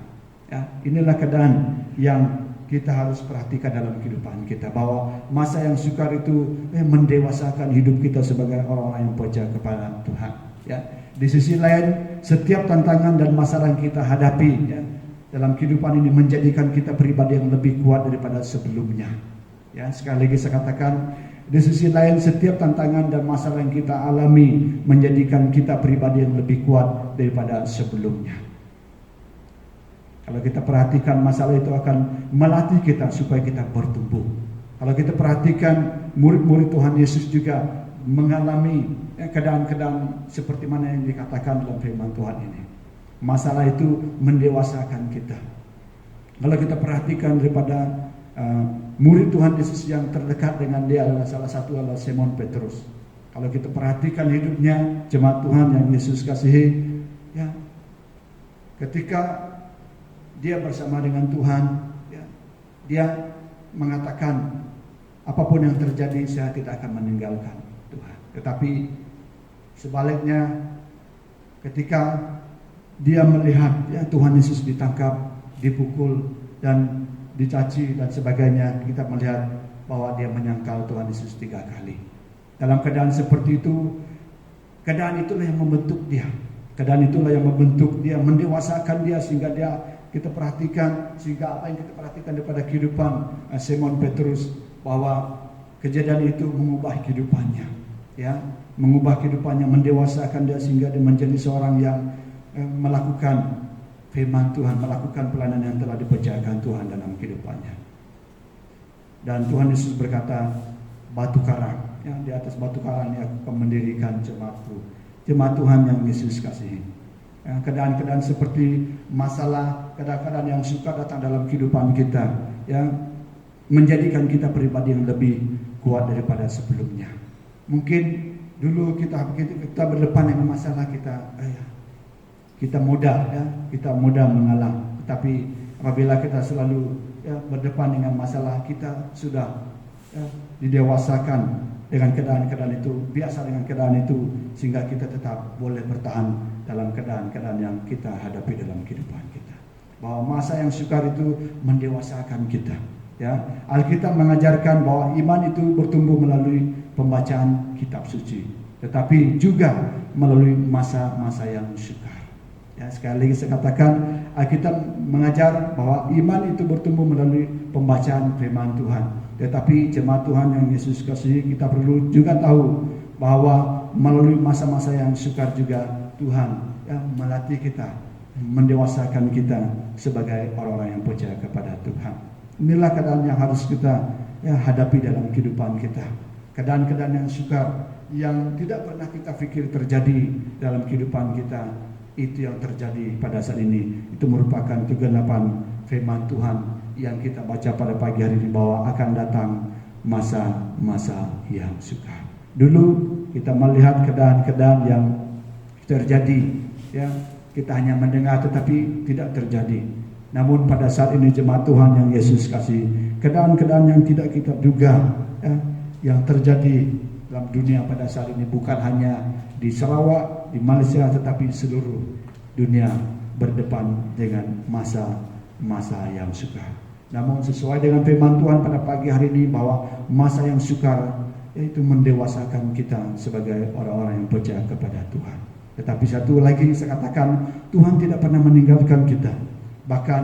Ya, inilah keadaan yang kita harus perhatikan dalam kehidupan kita, bahwa masa yang sukar itu mendewasakan hidup kita sebagai orang-orang yang percaya kepada Tuhan. Ya, di sisi lain, setiap tantangan dan masalah yang kita hadapi, ya, dalam kehidupan ini menjadikan kita pribadi yang lebih kuat daripada sebelumnya. Ya, sekali lagi saya katakan, di sisi lain setiap tantangan dan masalah yang kita alami menjadikan kita pribadi yang lebih kuat daripada sebelumnya. Kalau kita perhatikan, masalah itu akan melatih kita supaya kita bertumbuh. Kalau kita perhatikan, murid-murid Tuhan Yesus juga mengalami keadaan-keadaan seperti mana yang dikatakan dalam firman Tuhan ini. Masalah itu mendewasakan kita. Kalau kita perhatikan daripada murid Tuhan Yesus yang terdekat dengan dia adalah salah satu adalah Simon Petrus. Kalau kita perhatikan hidupnya, jemaat Tuhan yang Yesus kasihi, ya, ketika dia bersama dengan Tuhan, ya, dia mengatakan, apapun yang terjadi saya tidak akan meninggalkan Tuhan. Tetapi sebaliknya, ketika dia melihat, ya, Tuhan Yesus ditangkap, dipukul dan dicaci dan sebagainya, kita melihat bahwa dia menyangkal Tuhan Yesus 3 kali. Dalam keadaan seperti itu, keadaan itulah yang membentuk dia. Keadaan itulah yang membentuk dia, mendewasakan dia, sehingga dia, kita perhatikan, sehingga apa yang kita perhatikan daripada kehidupan Simon Petrus, bahwa kejadian itu mengubah kehidupannya, ya, mengubah kehidupannya, mendewasakan dia sehingga dia menjadi seorang yang melakukan firman Tuhan, melakukan pelayanan yang telah dipercayakan Tuhan dalam kehidupannya. Dan Tuhan Yesus berkata, batu karang, yang di atas batu karang ini aku akan mendirikan jemaatku. Jemaat Tuhan yang Yesus kasihi. Keadaan-keadaan seperti masalah, keadaan-keadaan yang suka datang dalam kehidupan kita, yang menjadikan kita pribadi yang lebih kuat daripada sebelumnya. Mungkin dulu kita berdepan dengan masalah kita mudah mengalah. Tapi apabila kita selalu berdepan dengan masalah, kita sudah didewasakan dengan keadaan-keadaan itu, biasa dengan keadaan itu, sehingga kita tetap boleh bertahan dalam keadaan-keadaan yang kita hadapi dalam kehidupan kita. Bahwa masa yang sukar itu mendewasakan kita. Alkitab mengajarkan bahwa iman itu bertumbuh melalui pembacaan kitab suci, tetapi juga melalui masa-masa yang sukar. Sekali lagi saya katakan, Alkitab mengajar bahwa iman itu bertumbuh melalui pembacaan firman Tuhan. Tetapi jemaat Tuhan yang Yesus kasih, kita perlu juga tahu bahwa melalui masa-masa yang sukar juga Tuhan melatih kita, mendewasakan kita sebagai orang-orang yang percaya kepada Tuhan. Inilah keadaan yang harus kita hadapi dalam kehidupan kita. Keadaan-keadaan yang sukar yang tidak pernah kita pikir terjadi dalam kehidupan kita, itu yang terjadi pada saat ini. Itu merupakan kegenapan firman Tuhan yang kita baca pada pagi hari ini, bahwa akan datang masa-masa yang sukar. Dulu kita melihat keadaan-keadaan yang terjadi, kita hanya mendengar tetapi tidak terjadi. Namun pada saat ini jemaat Tuhan yang Yesus kasih, keadaan-keadaan yang tidak kita duga yang terjadi dalam dunia pada saat ini, bukan hanya di Sarawak, di Malaysia, tetapi seluruh dunia berdepan dengan masa yang sukar. Namun sesuai dengan firman Tuhan pada pagi hari ini, bahwa masa yang sukar yaitu mendewasakan kita sebagai orang-orang yang percaya kepada Tuhan. Tetapi satu lagi saya katakan, Tuhan tidak pernah meninggalkan kita. Bahkan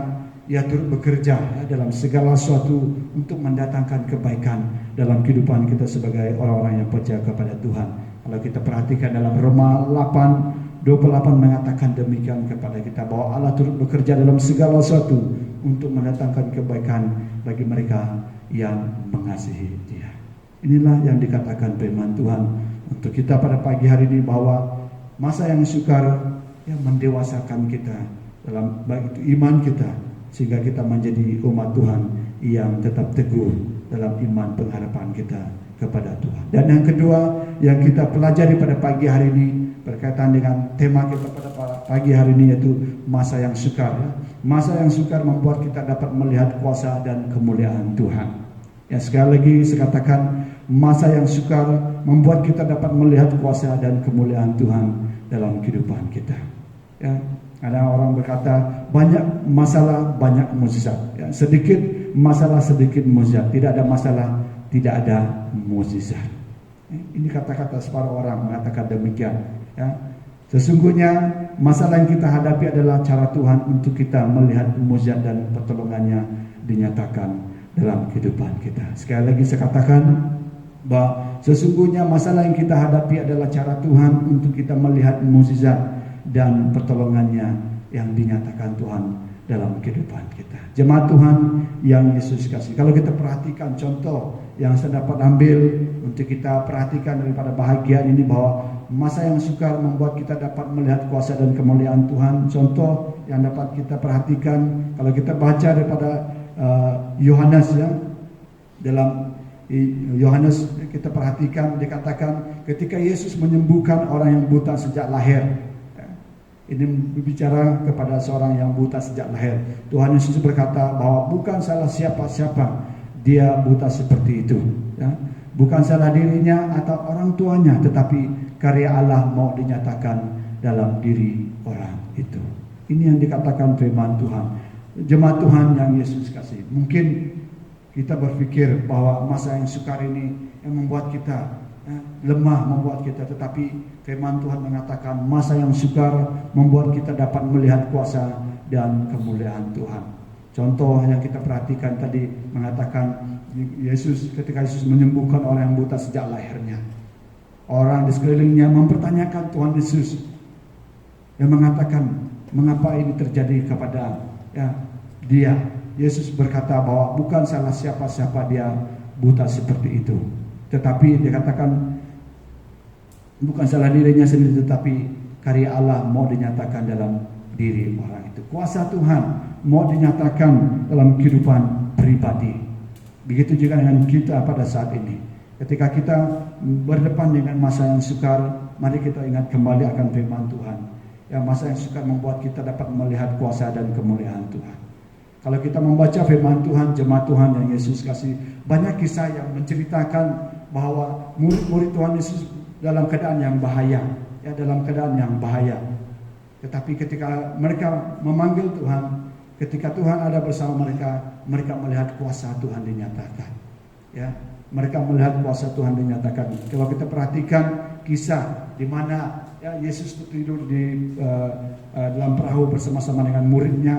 Ia turut bekerja dalam segala sesuatu untuk mendatangkan kebaikan dalam kehidupan kita sebagai orang-orang yang percaya kepada Tuhan. Kalau kita perhatikan dalam Roma 8:28 mengatakan demikian kepada kita, bahwa Allah turut bekerja dalam segala sesuatu untuk mendatangkan kebaikan bagi mereka yang mengasihi Dia. Inilah yang dikatakan firman Tuhan untuk kita pada pagi hari ini, bahwa masa yang sukar mendewasakan kita dalam baik itu iman kita, sehingga kita menjadi umat Tuhan yang tetap teguh dalam iman pengharapan kita kepada Tuhan. Dan yang kedua yang kita pelajari pada pagi hari ini berkaitan dengan tema kita pada pagi hari ini, yaitu masa yang sukar. Masa yang sukar membuat kita dapat melihat kuasa dan kemuliaan Tuhan. Sekali lagi saya katakan, masa yang sukar membuat kita dapat melihat kuasa dan kemuliaan Tuhan dalam kehidupan kita. Ada orang berkata, banyak masalah banyak mukjizat. Sedikit masalah sedikit mukjizat. Tidak ada masalah tidak ada mukjizat. Ini kata-kata separuh orang mengatakan demikian. Sesungguhnya masalah yang kita hadapi adalah cara Tuhan untuk kita melihat mukjizat dan pertolongannya dinyatakan dalam kehidupan kita. Sekali lagi saya katakan bahwa sesungguhnya masalah yang kita hadapi adalah cara Tuhan untuk kita melihat mukjizat dan pertolongannya yang dinyatakan Tuhan dalam kehidupan kita. Jemaat Tuhan yang Yesus kasih, kalau kita perhatikan contoh yang saya dapat ambil untuk kita perhatikan daripada bahagian ini, bahwa masa yang sukar membuat kita dapat melihat kuasa dan kemuliaan Tuhan. Contoh yang dapat kita perhatikan, kalau kita baca daripada Yohanes, dalam Yohanes kita perhatikan, dikatakan ketika Yesus menyembuhkan orang yang buta sejak lahir. Ini berbicara kepada seorang yang buta sejak lahir. Tuhan Yesus berkata bahwa bukan salah siapa-siapa dia buta seperti itu. Bukan salah dirinya atau orang tuanya, tetapi karya Allah mau dinyatakan dalam diri orang itu. Ini yang dikatakan firman Tuhan. Jemaat Tuhan yang Yesus kasih, mungkin kita berpikir bahwa masa yang sukar ini yang membuat kita lemah, membuat kita, tetapi firman Tuhan mengatakan masa yang sukar membuat kita dapat melihat kuasa dan kemuliaan Tuhan. Contoh yang kita perhatikan tadi mengatakan Yesus, ketika Yesus menyembuhkan orang yang buta sejak lahirnya, orang di sekelilingnya mempertanyakan Tuhan Yesus yang mengatakan mengapa ini terjadi kepada dia. Yesus berkata bahwa bukan salah siapa-siapa dia buta seperti itu, tetapi dia katakan bukan salah dirinya sendiri, tetapi karya Allah mau dinyatakan dalam diri orang itu. Kuasa Tuhan mau dinyatakan dalam kehidupan pribadi. Begitu juga dengan kita pada saat ini. Ketika kita berdepan dengan masa yang sukar, mari kita ingat kembali akan firman Tuhan. Yang masa yang sukar membuat kita dapat melihat kuasa dan kemuliaan Tuhan. Kalau kita membaca firman Tuhan, jemaat Tuhan yang Yesus kasih, banyak kisah yang menceritakan bahwa murid-murid Tuhan Yesus dalam keadaan yang bahaya, ya, dalam keadaan yang bahaya. Tetapi ketika mereka memanggil Tuhan, ketika Tuhan ada bersama mereka, mereka melihat kuasa Tuhan dinyatakan. Ya, mereka melihat kuasa Tuhan dinyatakan. Kalau kita perhatikan kisah di mana ya, Yesus tidur di dalam perahu bersama-sama dengan muridnya.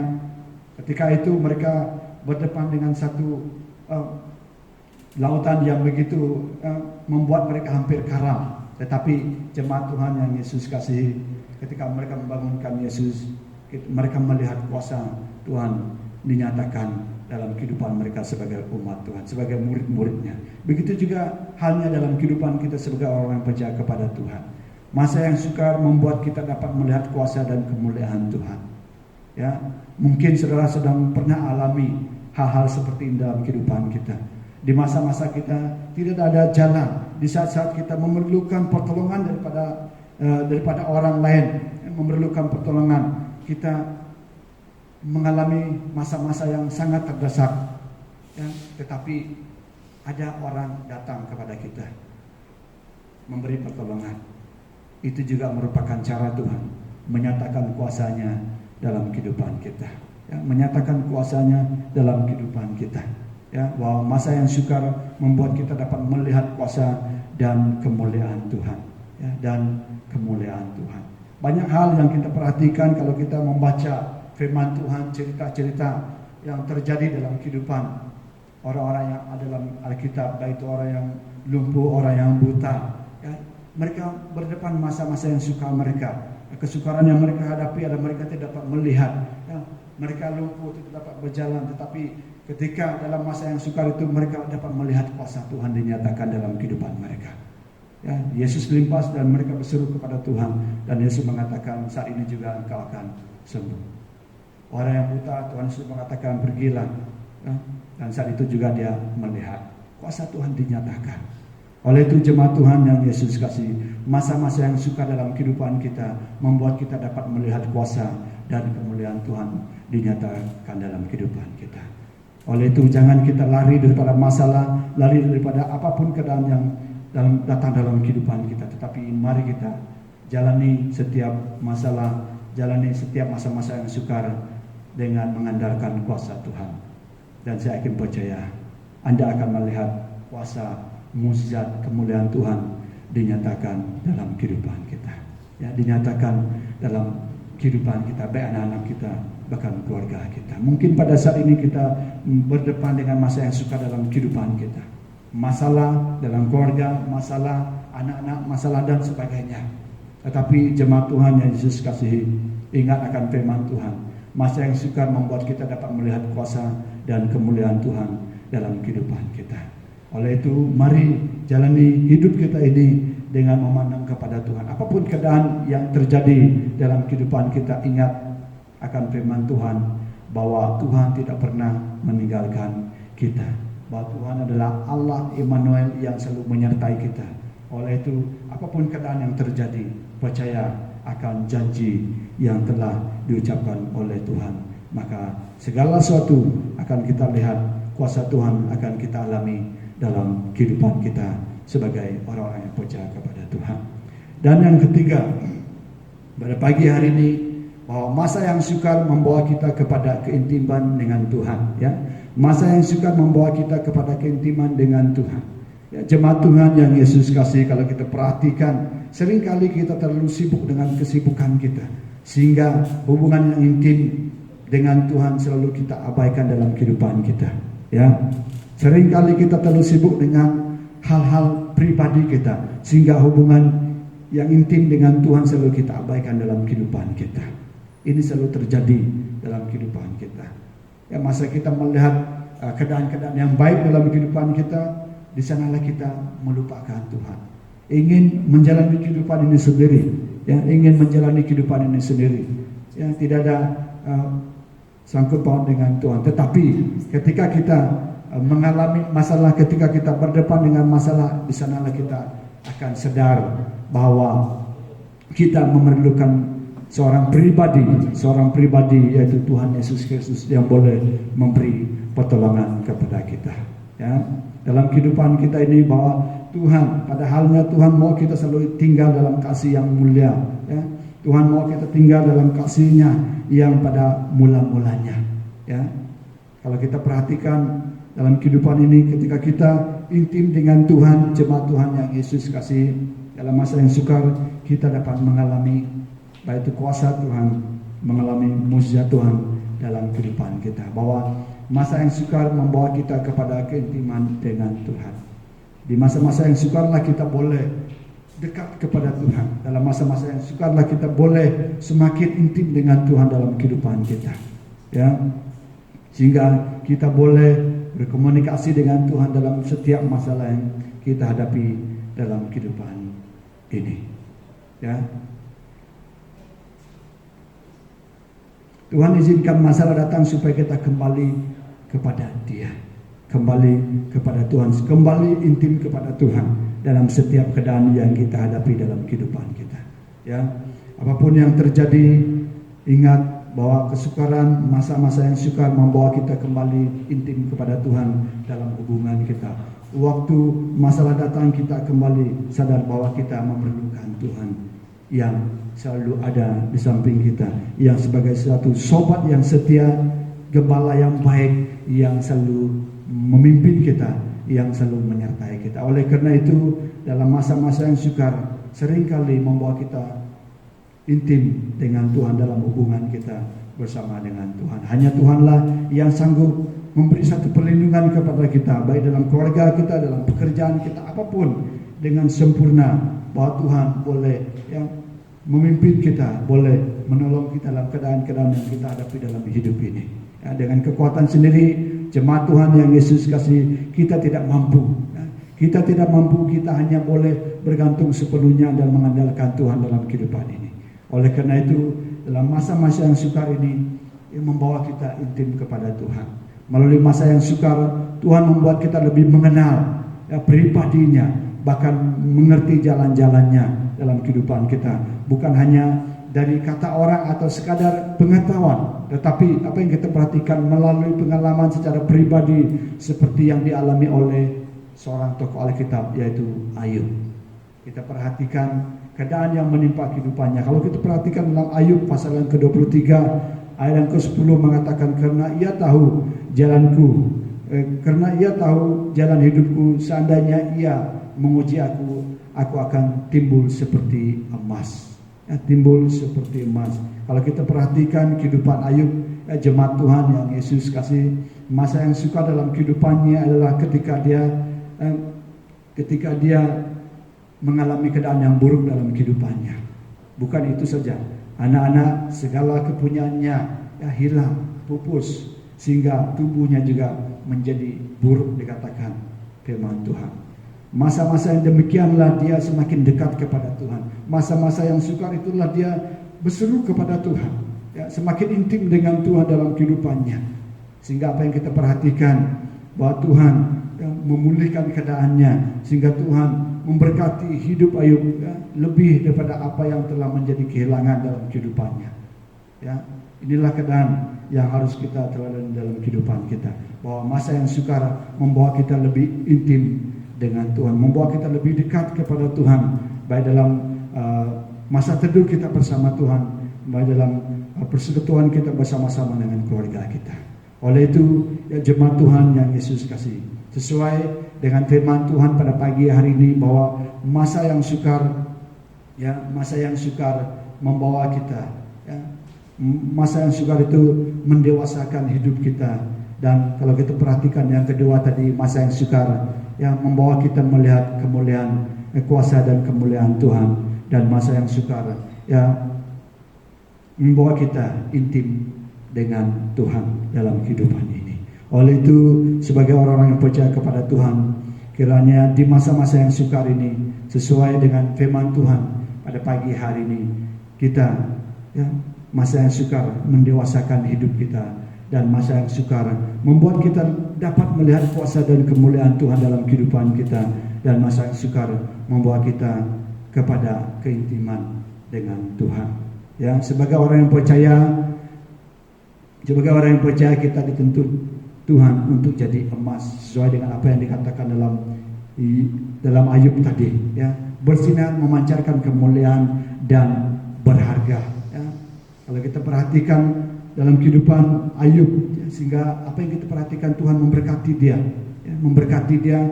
Ketika itu mereka berdepan dengan satu lautan yang begitu membuat mereka hampir karam. Tetapi jemaat Tuhan yang Yesus kasihi, ketika mereka membangunkan Yesus, mereka melihat kuasa Tuhan dinyatakan dalam kehidupan mereka sebagai umat Tuhan, sebagai murid-muridnya. Begitu juga halnya dalam kehidupan kita sebagai orang yang percaya kepada Tuhan. Masa yang sukar membuat kita dapat melihat kuasa dan kemuliaan Tuhan. Ya, mungkin saudara sedang pernah alami hal-hal seperti ini dalam kehidupan kita. Di masa-masa kita tidak ada jalan, di saat-saat kita memerlukan pertolongan daripada orang lain, memerlukan pertolongan, kita mengalami masa-masa yang sangat terdesak. Ya, tetapi ada orang datang kepada kita memberi pertolongan. Itu juga merupakan cara Tuhan menyatakan kuasanya dalam kehidupan kita, ya, menyatakan kuasanya dalam kehidupan kita, ya, bahwa masa yang sukar membuat kita dapat melihat kuasa dan kemuliaan Tuhan, ya, dan kemuliaan Tuhan. Banyak hal yang kita perhatikan kalau kita membaca firman Tuhan, cerita-cerita yang terjadi dalam kehidupan orang-orang yang ada dalam Alkitab, baik itu orang yang lumpuh, orang yang buta, ya, mereka berdepan masa-masa yang sukar mereka. Kesukaran yang mereka hadapi adalah mereka tidak dapat melihat, ya, mereka lumpuh, tidak dapat berjalan. Tetapi ketika dalam masa yang sukar itu mereka dapat melihat kuasa Tuhan dinyatakan dalam kehidupan mereka. Ya, Yesus limpas dan mereka berseru kepada Tuhan, dan Yesus mengatakan saat ini juga engkau akan sembuh. Orang yang buta Tuhan Yesus mengatakan pergilah, ya, dan saat itu juga dia melihat kuasa Tuhan dinyatakan. Oleh itu jemaat Tuhan yang Yesus kasih, masa-masa yang sukar dalam kehidupan kita membuat kita dapat melihat kuasa dan kemuliaan Tuhan dinyatakan dalam kehidupan kita. Oleh itu jangan kita lari daripada masalah, lari daripada apapun keadaan yang datang dalam kehidupan kita. Tetapi mari kita jalani setiap masalah, jalani setiap masa-masa yang sukar dengan mengandalkan kuasa Tuhan. Dan saya yakin percaya Anda akan melihat kuasa, mukjizat, kemuliaan Tuhan dinyatakan dalam kehidupan kita, ya, dinyatakan dalam kehidupan kita, baik anak-anak kita, bahkan keluarga kita. Mungkin pada saat ini kita berdepan dengan masa yang sukar dalam kehidupan kita, masalah dalam keluarga, masalah anak-anak, masalah dan sebagainya. Tetapi jemaat Tuhan yang Yesus kasihi, ingat akan firman Tuhan. Masa yang sukar membuat kita dapat melihat kuasa dan kemuliaan Tuhan dalam kehidupan kita. Oleh itu mari jalani hidup kita ini dengan memandang kepada Tuhan. Apapun keadaan yang terjadi dalam kehidupan kita, ingat akan firman Tuhan bahwa Tuhan tidak pernah meninggalkan kita, bahwa Tuhan adalah Allah Immanuel yang selalu menyertai kita. Oleh itu apapun keadaan yang terjadi, percaya akan janji yang telah diucapkan oleh Tuhan. Maka segala sesuatu akan kita lihat, kuasa Tuhan akan kita alami dalam kehidupan kita sebagai orang-orang yang percaya kepada Tuhan. Dan yang ketiga, pada pagi hari ini, bahwa masa yang sukar membawa kita kepada keintiman dengan Tuhan, ya. Masa yang sukar membawa kita kepada keintiman dengan Tuhan. Ya, jemaat Tuhan yang Yesus kasih, kalau kita perhatikan, seringkali kita terlalu sibuk dengan kesibukan kita, sehingga hubungan yang intim dengan Tuhan selalu kita abaikan dalam kehidupan kita, ya. Seringkali kita terlalu sibuk dengan hal-hal pribadi kita, sehingga hubungan yang intim dengan Tuhan selalu kita abaikan dalam kehidupan kita. Ini selalu terjadi dalam kehidupan kita. Ya, masa kita melihat keadaan-keadaan yang baik dalam kehidupan kita, di sanalah kita melupakan Tuhan. Ingin menjalani kehidupan ini sendiri, yang ingin menjalani kehidupan ini sendiri, yang tidak ada sangkut paut dengan Tuhan. Tetapi ketika kita mengalami masalah, ketika kita berdepan dengan masalah, di sanalah kita akan sadar bahwa kita memerlukan seorang pribadi yaitu Tuhan Yesus Kristus yang boleh memberi pertolongan kepada kita. Ya, dalam kehidupan kita ini bahwa Tuhan, pada halnya Tuhan mau kita selalu tinggal dalam kasih yang mulia. Ya, Tuhan mau kita tinggal dalam kasih-Nya yang pada mula-mulanya. Ya, kalau kita perhatikan dalam kehidupan ini, ketika kita intim dengan Tuhan, jemaat Tuhan yang Yesus kasih, dalam masa yang sukar kita dapat mengalami baik itu kuasa Tuhan, mengalami mujizat Tuhan dalam kehidupan kita. Bahwa masa yang sukar membawa kita kepada keintiman dengan Tuhan. Di masa-masa yang sukarlah kita boleh dekat kepada Tuhan. Dalam masa-masa yang sukarlah kita boleh semakin intim dengan Tuhan dalam kehidupan kita. Ya, sehingga kita boleh berkomunikasi dengan Tuhan dalam setiap masalah yang kita hadapi dalam kehidupan ini. Ya, Tuhan izinkan masalah datang supaya kita kembali kepada Dia, kembali kepada Tuhan, kembali intim kepada Tuhan dalam setiap keadaan yang kita hadapi dalam kehidupan kita. Ya, apapun yang terjadi, ingat bahwa kesukaran, masa-masa yang sukar membawa kita kembali intim kepada Tuhan dalam hubungan kita. Waktu masalah datang, kita kembali sadar bahwa kita memerlukan Tuhan yang selalu ada di samping kita, yang sebagai suatu sobat yang setia, gembala yang baik, yang selalu memimpin kita, yang selalu menyertai kita. Oleh karena itu, dalam masa-masa yang sukar seringkali membawa kita intim dengan Tuhan dalam hubungan kita bersama dengan Tuhan. Hanya Tuhanlah yang sanggup memberi satu perlindungan kepada kita, baik dalam keluarga kita, dalam pekerjaan kita, apapun, dengan sempurna, bahwa Tuhan boleh yang memimpin kita, boleh menolong kita dalam keadaan-keadaan yang kita hadapi dalam hidup ini. Ya, dengan kekuatan sendiri, jemaat Tuhan yang Yesus kasih, kita tidak mampu. Ya, kita tidak mampu, kita hanya boleh bergantung sepenuhnya dan mengandalkan Tuhan dalam kehidupan ini. Oleh karena itu, dalam masa-masa yang sukar ini, yang membawa kita intim kepada Tuhan. Melalui masa yang sukar, Tuhan membuat kita lebih mengenal pribadinya, bahkan mengerti jalan-jalannya dalam kehidupan kita. Bukan hanya dari kata orang atau sekadar pengetahuan, tetapi apa yang kita perhatikan melalui pengalaman secara pribadi, seperti yang dialami oleh seorang tokoh Alkitab, yaitu Ayub. Kita perhatikan keadaan yang menimpa kehidupannya. Kalau kita perhatikan dalam Ayub pasal yang ke-23 ayat yang ke-10 mengatakan, karena ia tahu jalanku, karena ia tahu jalan hidupku, seandainya ia menguji aku akan timbul seperti emas. Ya, timbul seperti emas. Kalau kita perhatikan kehidupan Ayub, jemaat Tuhan yang Yesus kasih, masa yang suka dalam kehidupannya adalah ketika dia mengalami keadaan yang buruk dalam kehidupannya. Bukan itu saja, anak-anak segala kepunyaannya hilang, pupus, sehingga tubuhnya juga menjadi buruk, dikatakan firman Tuhan. Masa-masa yang demikianlah dia semakin dekat kepada Tuhan. Masa-masa yang sukar itulah dia berseru kepada Tuhan, ya, semakin intim dengan Tuhan dalam kehidupannya. Sehingga apa yang kita perhatikan, bahwa Tuhan memulihkan keadaannya, sehingga Tuhan memberkati hidup Ayub, ya, lebih daripada apa yang telah menjadi kehilangan dalam kehidupannya. Ya, inilah keadaan yang harus kita teladani dalam kehidupan kita, bahwa masa yang sukar membawa kita lebih intim dengan Tuhan, membawa kita lebih dekat kepada Tuhan, baik dalam masa teduh kita bersama Tuhan, baik dalam persekutuan kita bersama-sama dengan keluarga kita. Oleh itu, ya, jemaat Tuhan yang Yesus kasih, sesuai dengan firman Tuhan pada pagi hari ini, bahwa masa yang sukar, ya, masa yang sukar membawa kita, ya, masa yang sukar itu mendewasakan hidup kita. Dan kalau kita perhatikan yang kedua tadi, masa yang sukar yang membawa kita melihat kemuliaan, kuasa dan kemuliaan Tuhan. Dan masa yang sukar ya membawa kita intim dengan Tuhan dalam kehidupan ini. Oleh itu, sebagai orang-orang yang percaya kepada Tuhan, kiranya di masa-masa yang sukar ini, sesuai dengan firman Tuhan pada pagi hari ini kita ya, masa yang sukar mendewasakan hidup kita, dan masa yang sukar membuat kita dapat melihat kuasa dan kemuliaan Tuhan dalam kehidupan kita, dan masa yang sukar membawa kita kepada keintiman dengan Tuhan. Ya, sebagai orang yang percaya kita dituntut Tuhan untuk jadi emas sesuai dengan apa yang dikatakan dalam Ayub tadi, ya, bersinar, memancarkan kemuliaan dan berharga. Ya. Kalau kita perhatikan dalam kehidupan Ayub, ya, sehingga apa yang kita perhatikan Tuhan memberkati dia, ya, memberkati dia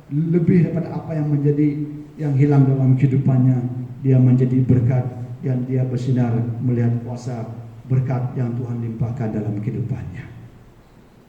lebih daripada apa yang hilang dalam kehidupannya. Dia menjadi berkat yang dia bersinar melihat kuasa berkat yang Tuhan limpahkan dalam kehidupannya.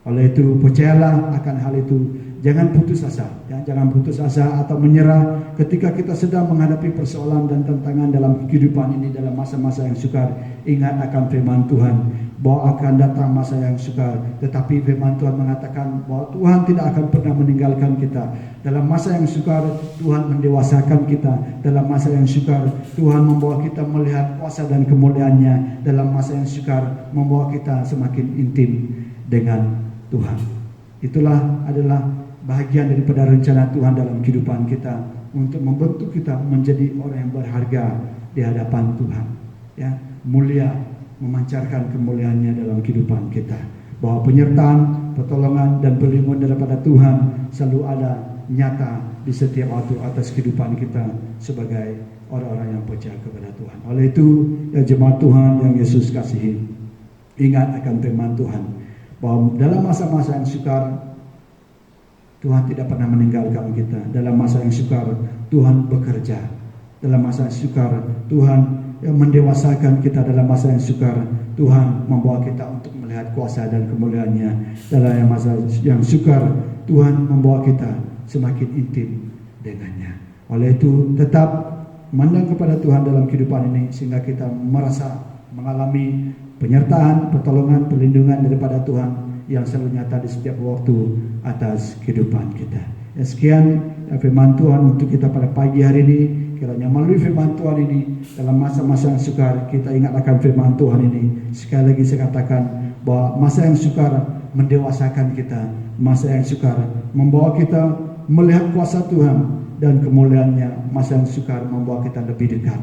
Oleh itu percayalah akan hal itu. Jangan putus asa, ya, jangan putus asa atau menyerah ketika kita sedang menghadapi persoalan dan tantangan dalam kehidupan ini, dalam masa-masa yang sukar. Ingat akan firman Tuhan bahwa akan datang masa yang sukar, tetapi firman Tuhan mengatakan bahwa Tuhan tidak akan pernah meninggalkan kita. Dalam masa yang sukar Tuhan mendewasakan kita. Dalam masa yang sukar Tuhan membawa kita melihat kuasa dan kemuliaan-Nya. Dalam masa yang sukar membawa kita semakin intim dengan Tuhan. Itulah adalah bahagian daripada rencana Tuhan dalam kehidupan kita, untuk membentuk kita menjadi orang yang berharga di hadapan Tuhan, ya, mulia, memancarkan kemuliaan-Nya dalam kehidupan kita, bahwa penyertaan, pertolongan dan perlindungan daripada Tuhan selalu ada nyata di setiap waktu atas kehidupan kita sebagai orang-orang yang percaya kepada Tuhan. Oleh itu, ya jemaat Tuhan yang Yesus kasihi, ingat akan firman Tuhan bahwa dalam masa-masa yang sukar Tuhan tidak pernah meninggalkan kita. Dalam masa yang sukar Tuhan bekerja. Dalam masa yang sukar Tuhan mendewasakan kita. Dalam masa yang sukar Tuhan membawa kita untuk melihat kuasa dan kemuliaan-Nya. Dalam masa yang sukar Tuhan membawa kita semakin intim dengannya. Oleh itu tetap mandang kepada Tuhan dalam kehidupan ini, sehingga kita merasa mengalami penyertaan, pertolongan, perlindungan daripada Tuhan yang selalu nyata di setiap waktu atas kehidupan kita. Ya, sekian firman Tuhan untuk kita pada pagi hari ini. Kiranya melalui firman Tuhan ini, dalam masa-masa yang sukar kita ingat akan firman Tuhan ini. Sekali lagi saya katakan bahwa masa yang sukar mendewasakan kita. Masa yang sukar membawa kita melihat kuasa Tuhan dan kemuliaan-Nya. Masa yang sukar membawa kita lebih dekat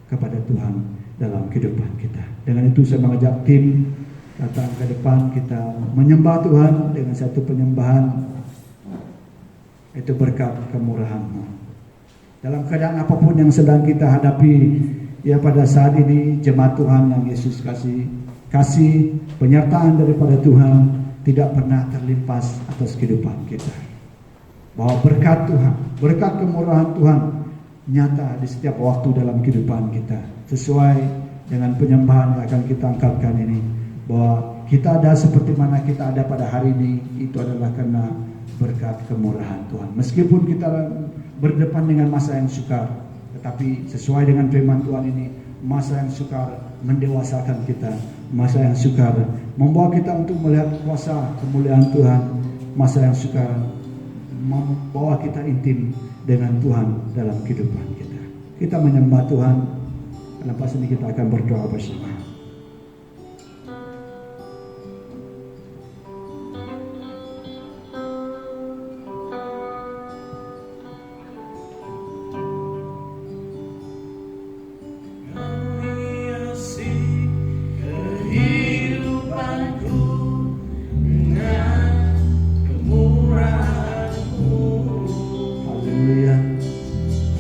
kepada Tuhan dalam kehidupan kita. Dengan itu saya mengajak tim datang ke depan, kita menyembah Tuhan dengan satu penyembahan, itu berkat kemurahan-Mu. Dalam keadaan apapun yang sedang kita hadapi, ya pada saat ini jemaat Tuhan yang Yesus kasih penyertaan daripada Tuhan tidak pernah terlimpas atas kehidupan kita. Bahwa berkat Tuhan, berkat kemurahan Tuhan nyata di setiap waktu dalam kehidupan kita. Sesuai dengan penyembahan yang akan kita angkatkan ini, bahwa kita ada seperti mana kita ada pada hari ini, itu adalah karena berkat kemurahan Tuhan. Meskipun kita berdepan dengan masa yang sukar, tetapi sesuai dengan firman Tuhan ini, masa yang sukar mendewasakan kita. Masa yang sukar membawa kita untuk melihat kuasa kemuliaan Tuhan. Masa yang sukar membawa kita intim dengan Tuhan dalam kehidupan kita. Kita menyembah Tuhan. Lepas ini kita akan berdoa bersama.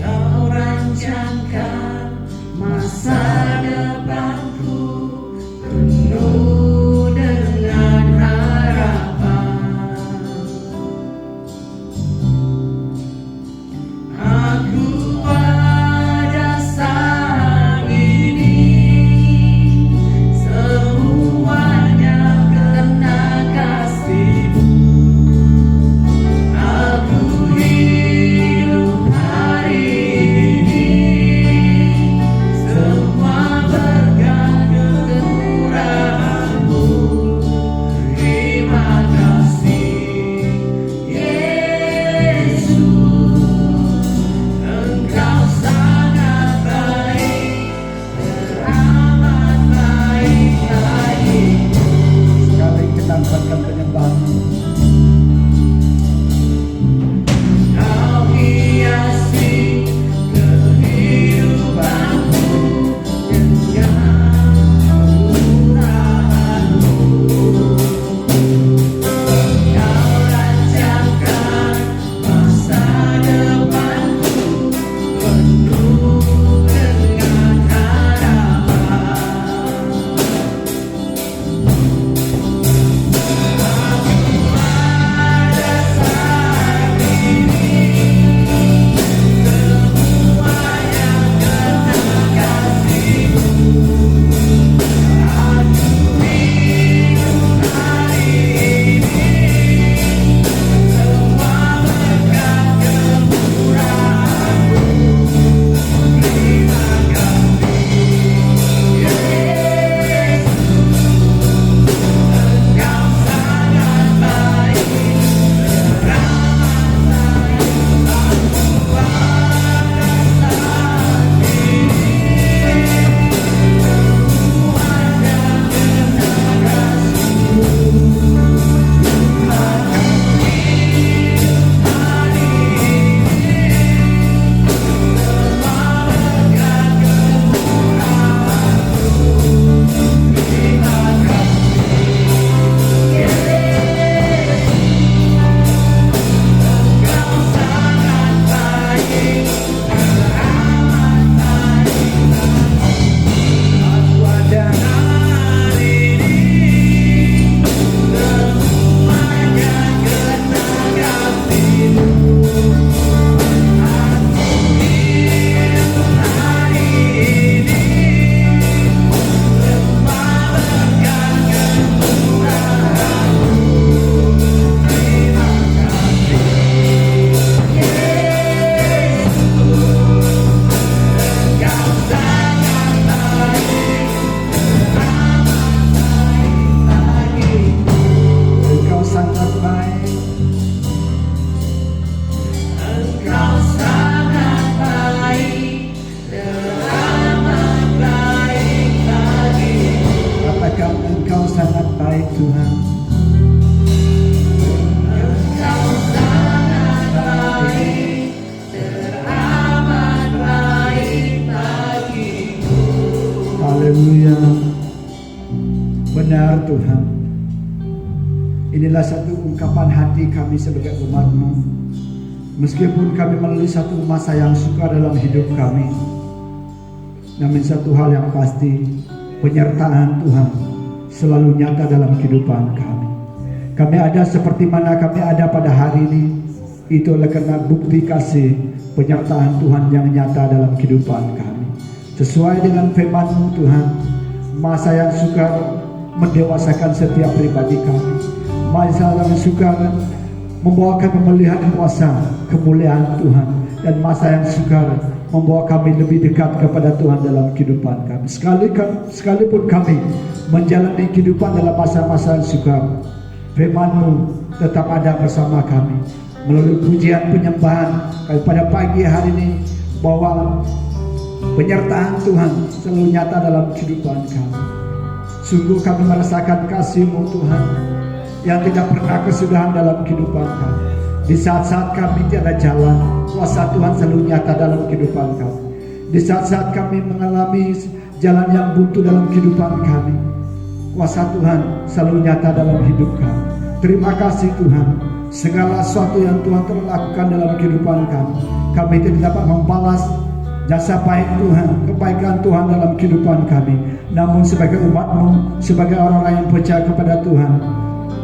Kau rancangkan masa depanku. Tuhan. Inilah satu ungkapan hati kami sebagai umat-Mu. Meskipun kami melalui satu masa yang sukar dalam hidup kami, namun satu hal yang pasti, penyertaan Tuhan selalu nyata dalam kehidupan kami. Kami ada seperti mana kami ada pada hari ini, itu adalah karena bukti kasih penyertaan Tuhan yang nyata dalam kehidupan kami. Sesuai dengan firman-Mu Tuhan, masa yang sukar mendewasakan setiap pribadi kami. Masa yang sukar membawa kami melihat kuasa kemuliaan Tuhan, dan masa yang sukar membawa kami lebih dekat kepada Tuhan dalam kehidupan kami. Sekalipun kami menjalani kehidupan dalam masa-masa yang sukar, firman-Mu tetap ada bersama kami. Melalui pujian penyembahan kami pada pagi hari ini, bahwa penyertaan Tuhan selalu nyata dalam kehidupan kami. Sungguh kami merasakan kasih-Mu Tuhan yang tidak pernah kesudahan dalam kehidupan kami. Di saat-saat kami tiada jalan, kuasa Tuhan selalu nyata dalam kehidupan kami. Di saat-saat kami mengalami jalan yang buntu dalam kehidupan kami, kuasa Tuhan selalu nyata dalam hidup kami. Terima kasih Tuhan, segala sesuatu yang Tuhan telah lakukan dalam kehidupan kami tidak dapat membalas jasa baik Tuhan, kebaikan Tuhan dalam kehidupan kami. Namun sebagai umat-Mu, sebagai orang-orang yang percaya kepada Tuhan,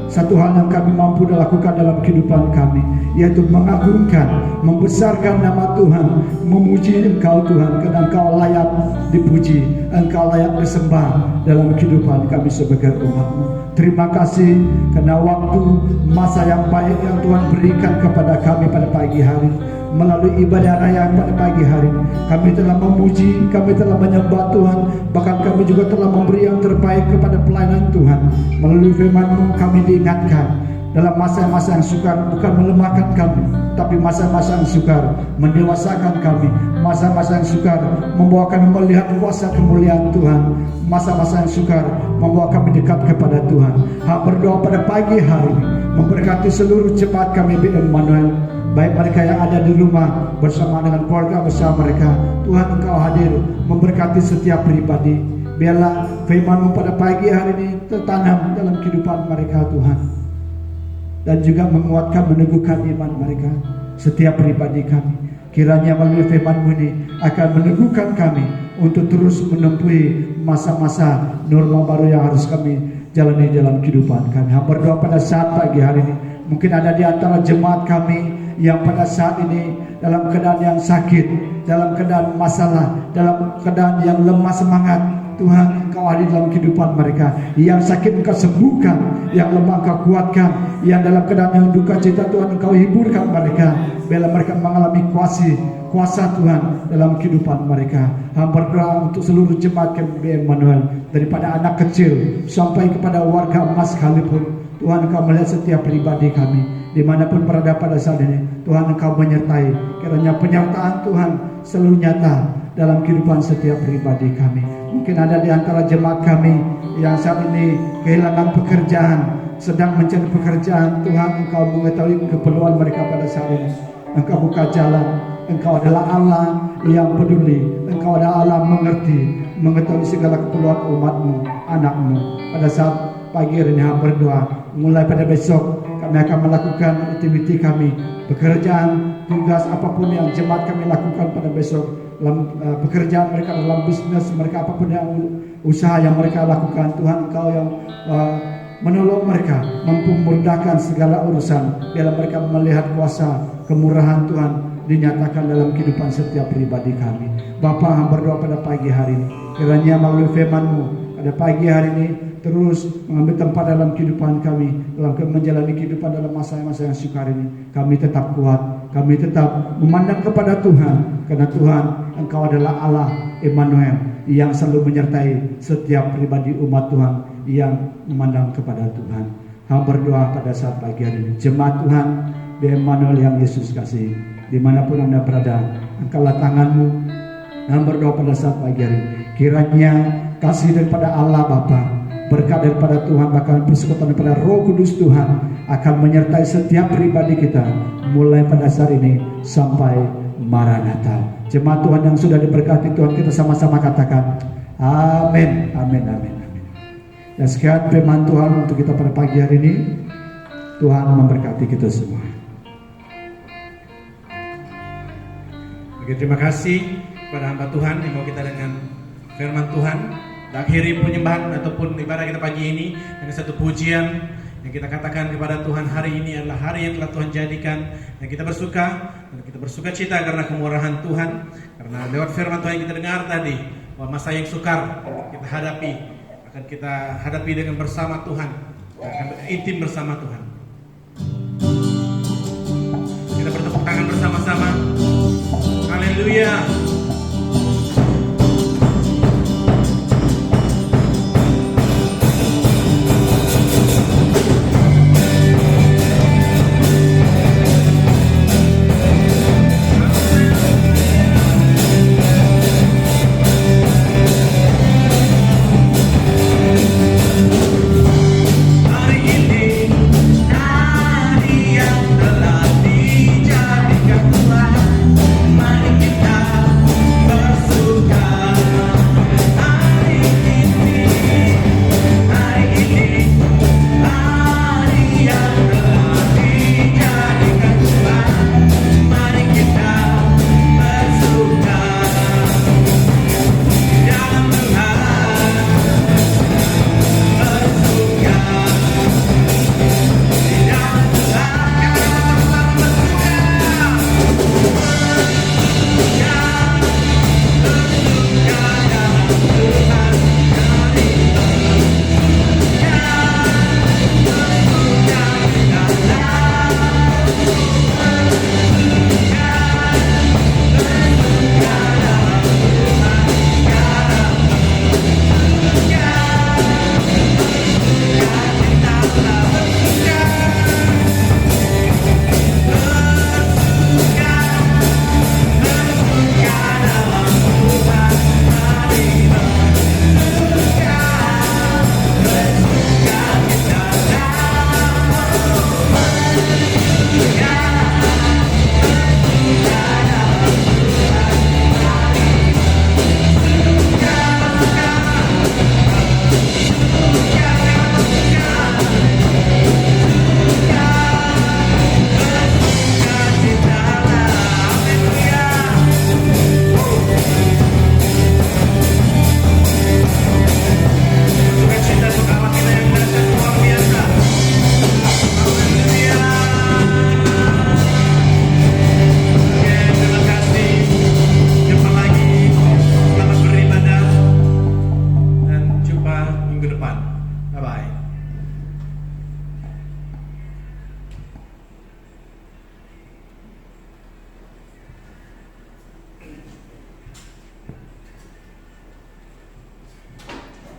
satu hal yang kami mampu lakukan dalam kehidupan kami, yaitu mengagungkan, membesarkan nama Tuhan, memuji Engkau Tuhan, karena Engkau layak dipuji, Engkau layak disembah dalam kehidupan kami sebagai umat-Mu. Terima kasih karena waktu masa yang baik yang Tuhan berikan kepada kami pada pagi hari. Melalui ibadah raya pada pagi hari, kami telah memuji, kami telah menyembah Tuhan, bahkan kami juga telah memberi yang terbaik kepada pelayanan Tuhan. Melalui firman-Mu kami diingatkan dalam masa-masa yang sukar bukan melemahkan kami, tapi masa-masa yang sukar mendewasakan kami. Masa-masa yang sukar membawa kami melihat kuasa kemuliaan Tuhan. Masa-masa yang sukar membawa kami dekat kepada Tuhan. Berdoa pada pagi hari ini, memberkati seluruh jemaat kami Emmanuel, baik mereka yang ada di rumah bersama dengan keluarga besar mereka. Tuhan Engkau hadir memberkati setiap pribadi. Biarlah firman-Mu pada pagi hari ini tertanam dalam kehidupan mereka Tuhan, dan juga menguatkan, meneguhkan iman mereka setiap pribadi kami. Kiranya melalui firman-Mu ini akan meneguhkan kami untuk terus menempuhi masa-masa norma baru yang harus kami jalani dalam kehidupan kami. Berdoa pada saat pagi hari ini, mungkin ada di antara jemaat kami yang pada saat ini dalam keadaan yang sakit, dalam keadaan masalah, dalam keadaan yang lemah semangat. Tuhan Engkau hadir dalam kehidupan mereka. Yang sakit Engkau sembuhkan, yang lemah Engkau kuatkan, yang dalam keadaan yang duka cita Tuhan Engkau hiburkan mereka. Biarlah mereka mengalami kuasa Tuhan dalam kehidupan mereka. Berdoa untuk seluruh jemaat KPB Emmanuel, daripada anak kecil sampai kepada warga emas sekalipun. Tuhan Engkau melihat setiap pribadi kami dimanapun berada pada saat ini. Tuhan Engkau menyertai. Kiranya penyertaan Tuhan selalu nyata dalam kehidupan setiap pribadi kami. Mungkin ada di antara jemaat kami yang saat ini kehilangan pekerjaan, sedang mencari pekerjaan. Tuhan Engkau mengetahui keperluan mereka pada saat ini. Engkau buka jalan. Engkau adalah Allah yang peduli. Engkau adalah Allah mengetahui segala keperluan umat-Mu, anak-Mu. Pada saat pagi hari ini berdoa, mulai pada besok kami akan melakukan aktiviti kami, pekerjaan, tugas apapun yang jemaat kami lakukan pada besok, dalam pekerjaan mereka, dalam bisnis mereka, apapun yang usaha yang mereka lakukan. Tuhan Engkau yang menolong mereka, memudahkan segala urusan. Biarlah mereka melihat kuasa kemurahan Tuhan dinyatakan dalam kehidupan setiap pribadi kami. Bapa, berdoa pada pagi hari ini, kiranya melalui firman-Mu pada pagi hari ini terus mengambil tempat dalam kehidupan kami, dalam menjalani kehidupan dalam masa-masa yang sukar ini. Kami tetap kuat, kami tetap memandang kepada Tuhan, karena Tuhan Engkau adalah Allah Emmanuel yang selalu menyertai setiap pribadi umat Tuhan yang memandang kepada Tuhan. Berdoa pada saat pagi hari ini, jemaat Tuhan di Emmanuel yang Yesus kasih, dimanapun Anda berada, angkatlah tanganmu dan berdoa pada saat pagi hari ini. Kiranya kasih daripada Allah Bapa, berkat daripada Tuhan, bahkan persekutuan daripada Roh Kudus Tuhan akan menyertai setiap pribadi kita mulai pada saat ini sampai Maranatha. Jemaat Tuhan yang sudah diberkati Tuhan, kita sama-sama katakan amin, amin, amin, amin. Dan sekian firman Tuhan untuk kita pada pagi hari ini. Tuhan memberkati kita semua. Oke, terima kasih kepada hamba Tuhan yang mau kita dengan firman Tuhan. Kita akhiri penyembahan ataupun ibadah kita pagi ini dengan satu pujian yang kita katakan kepada Tuhan, hari ini adalah hari yang telah Tuhan jadikan, dan kita bersuka cita karena kemurahan Tuhan, karena lewat firman Tuhan yang kita dengar tadi bahwa masa yang sukar akan kita hadapi dengan bersama Tuhan, akan intim bersama Tuhan. Kita bertepuk tangan bersama-sama. Haleluya.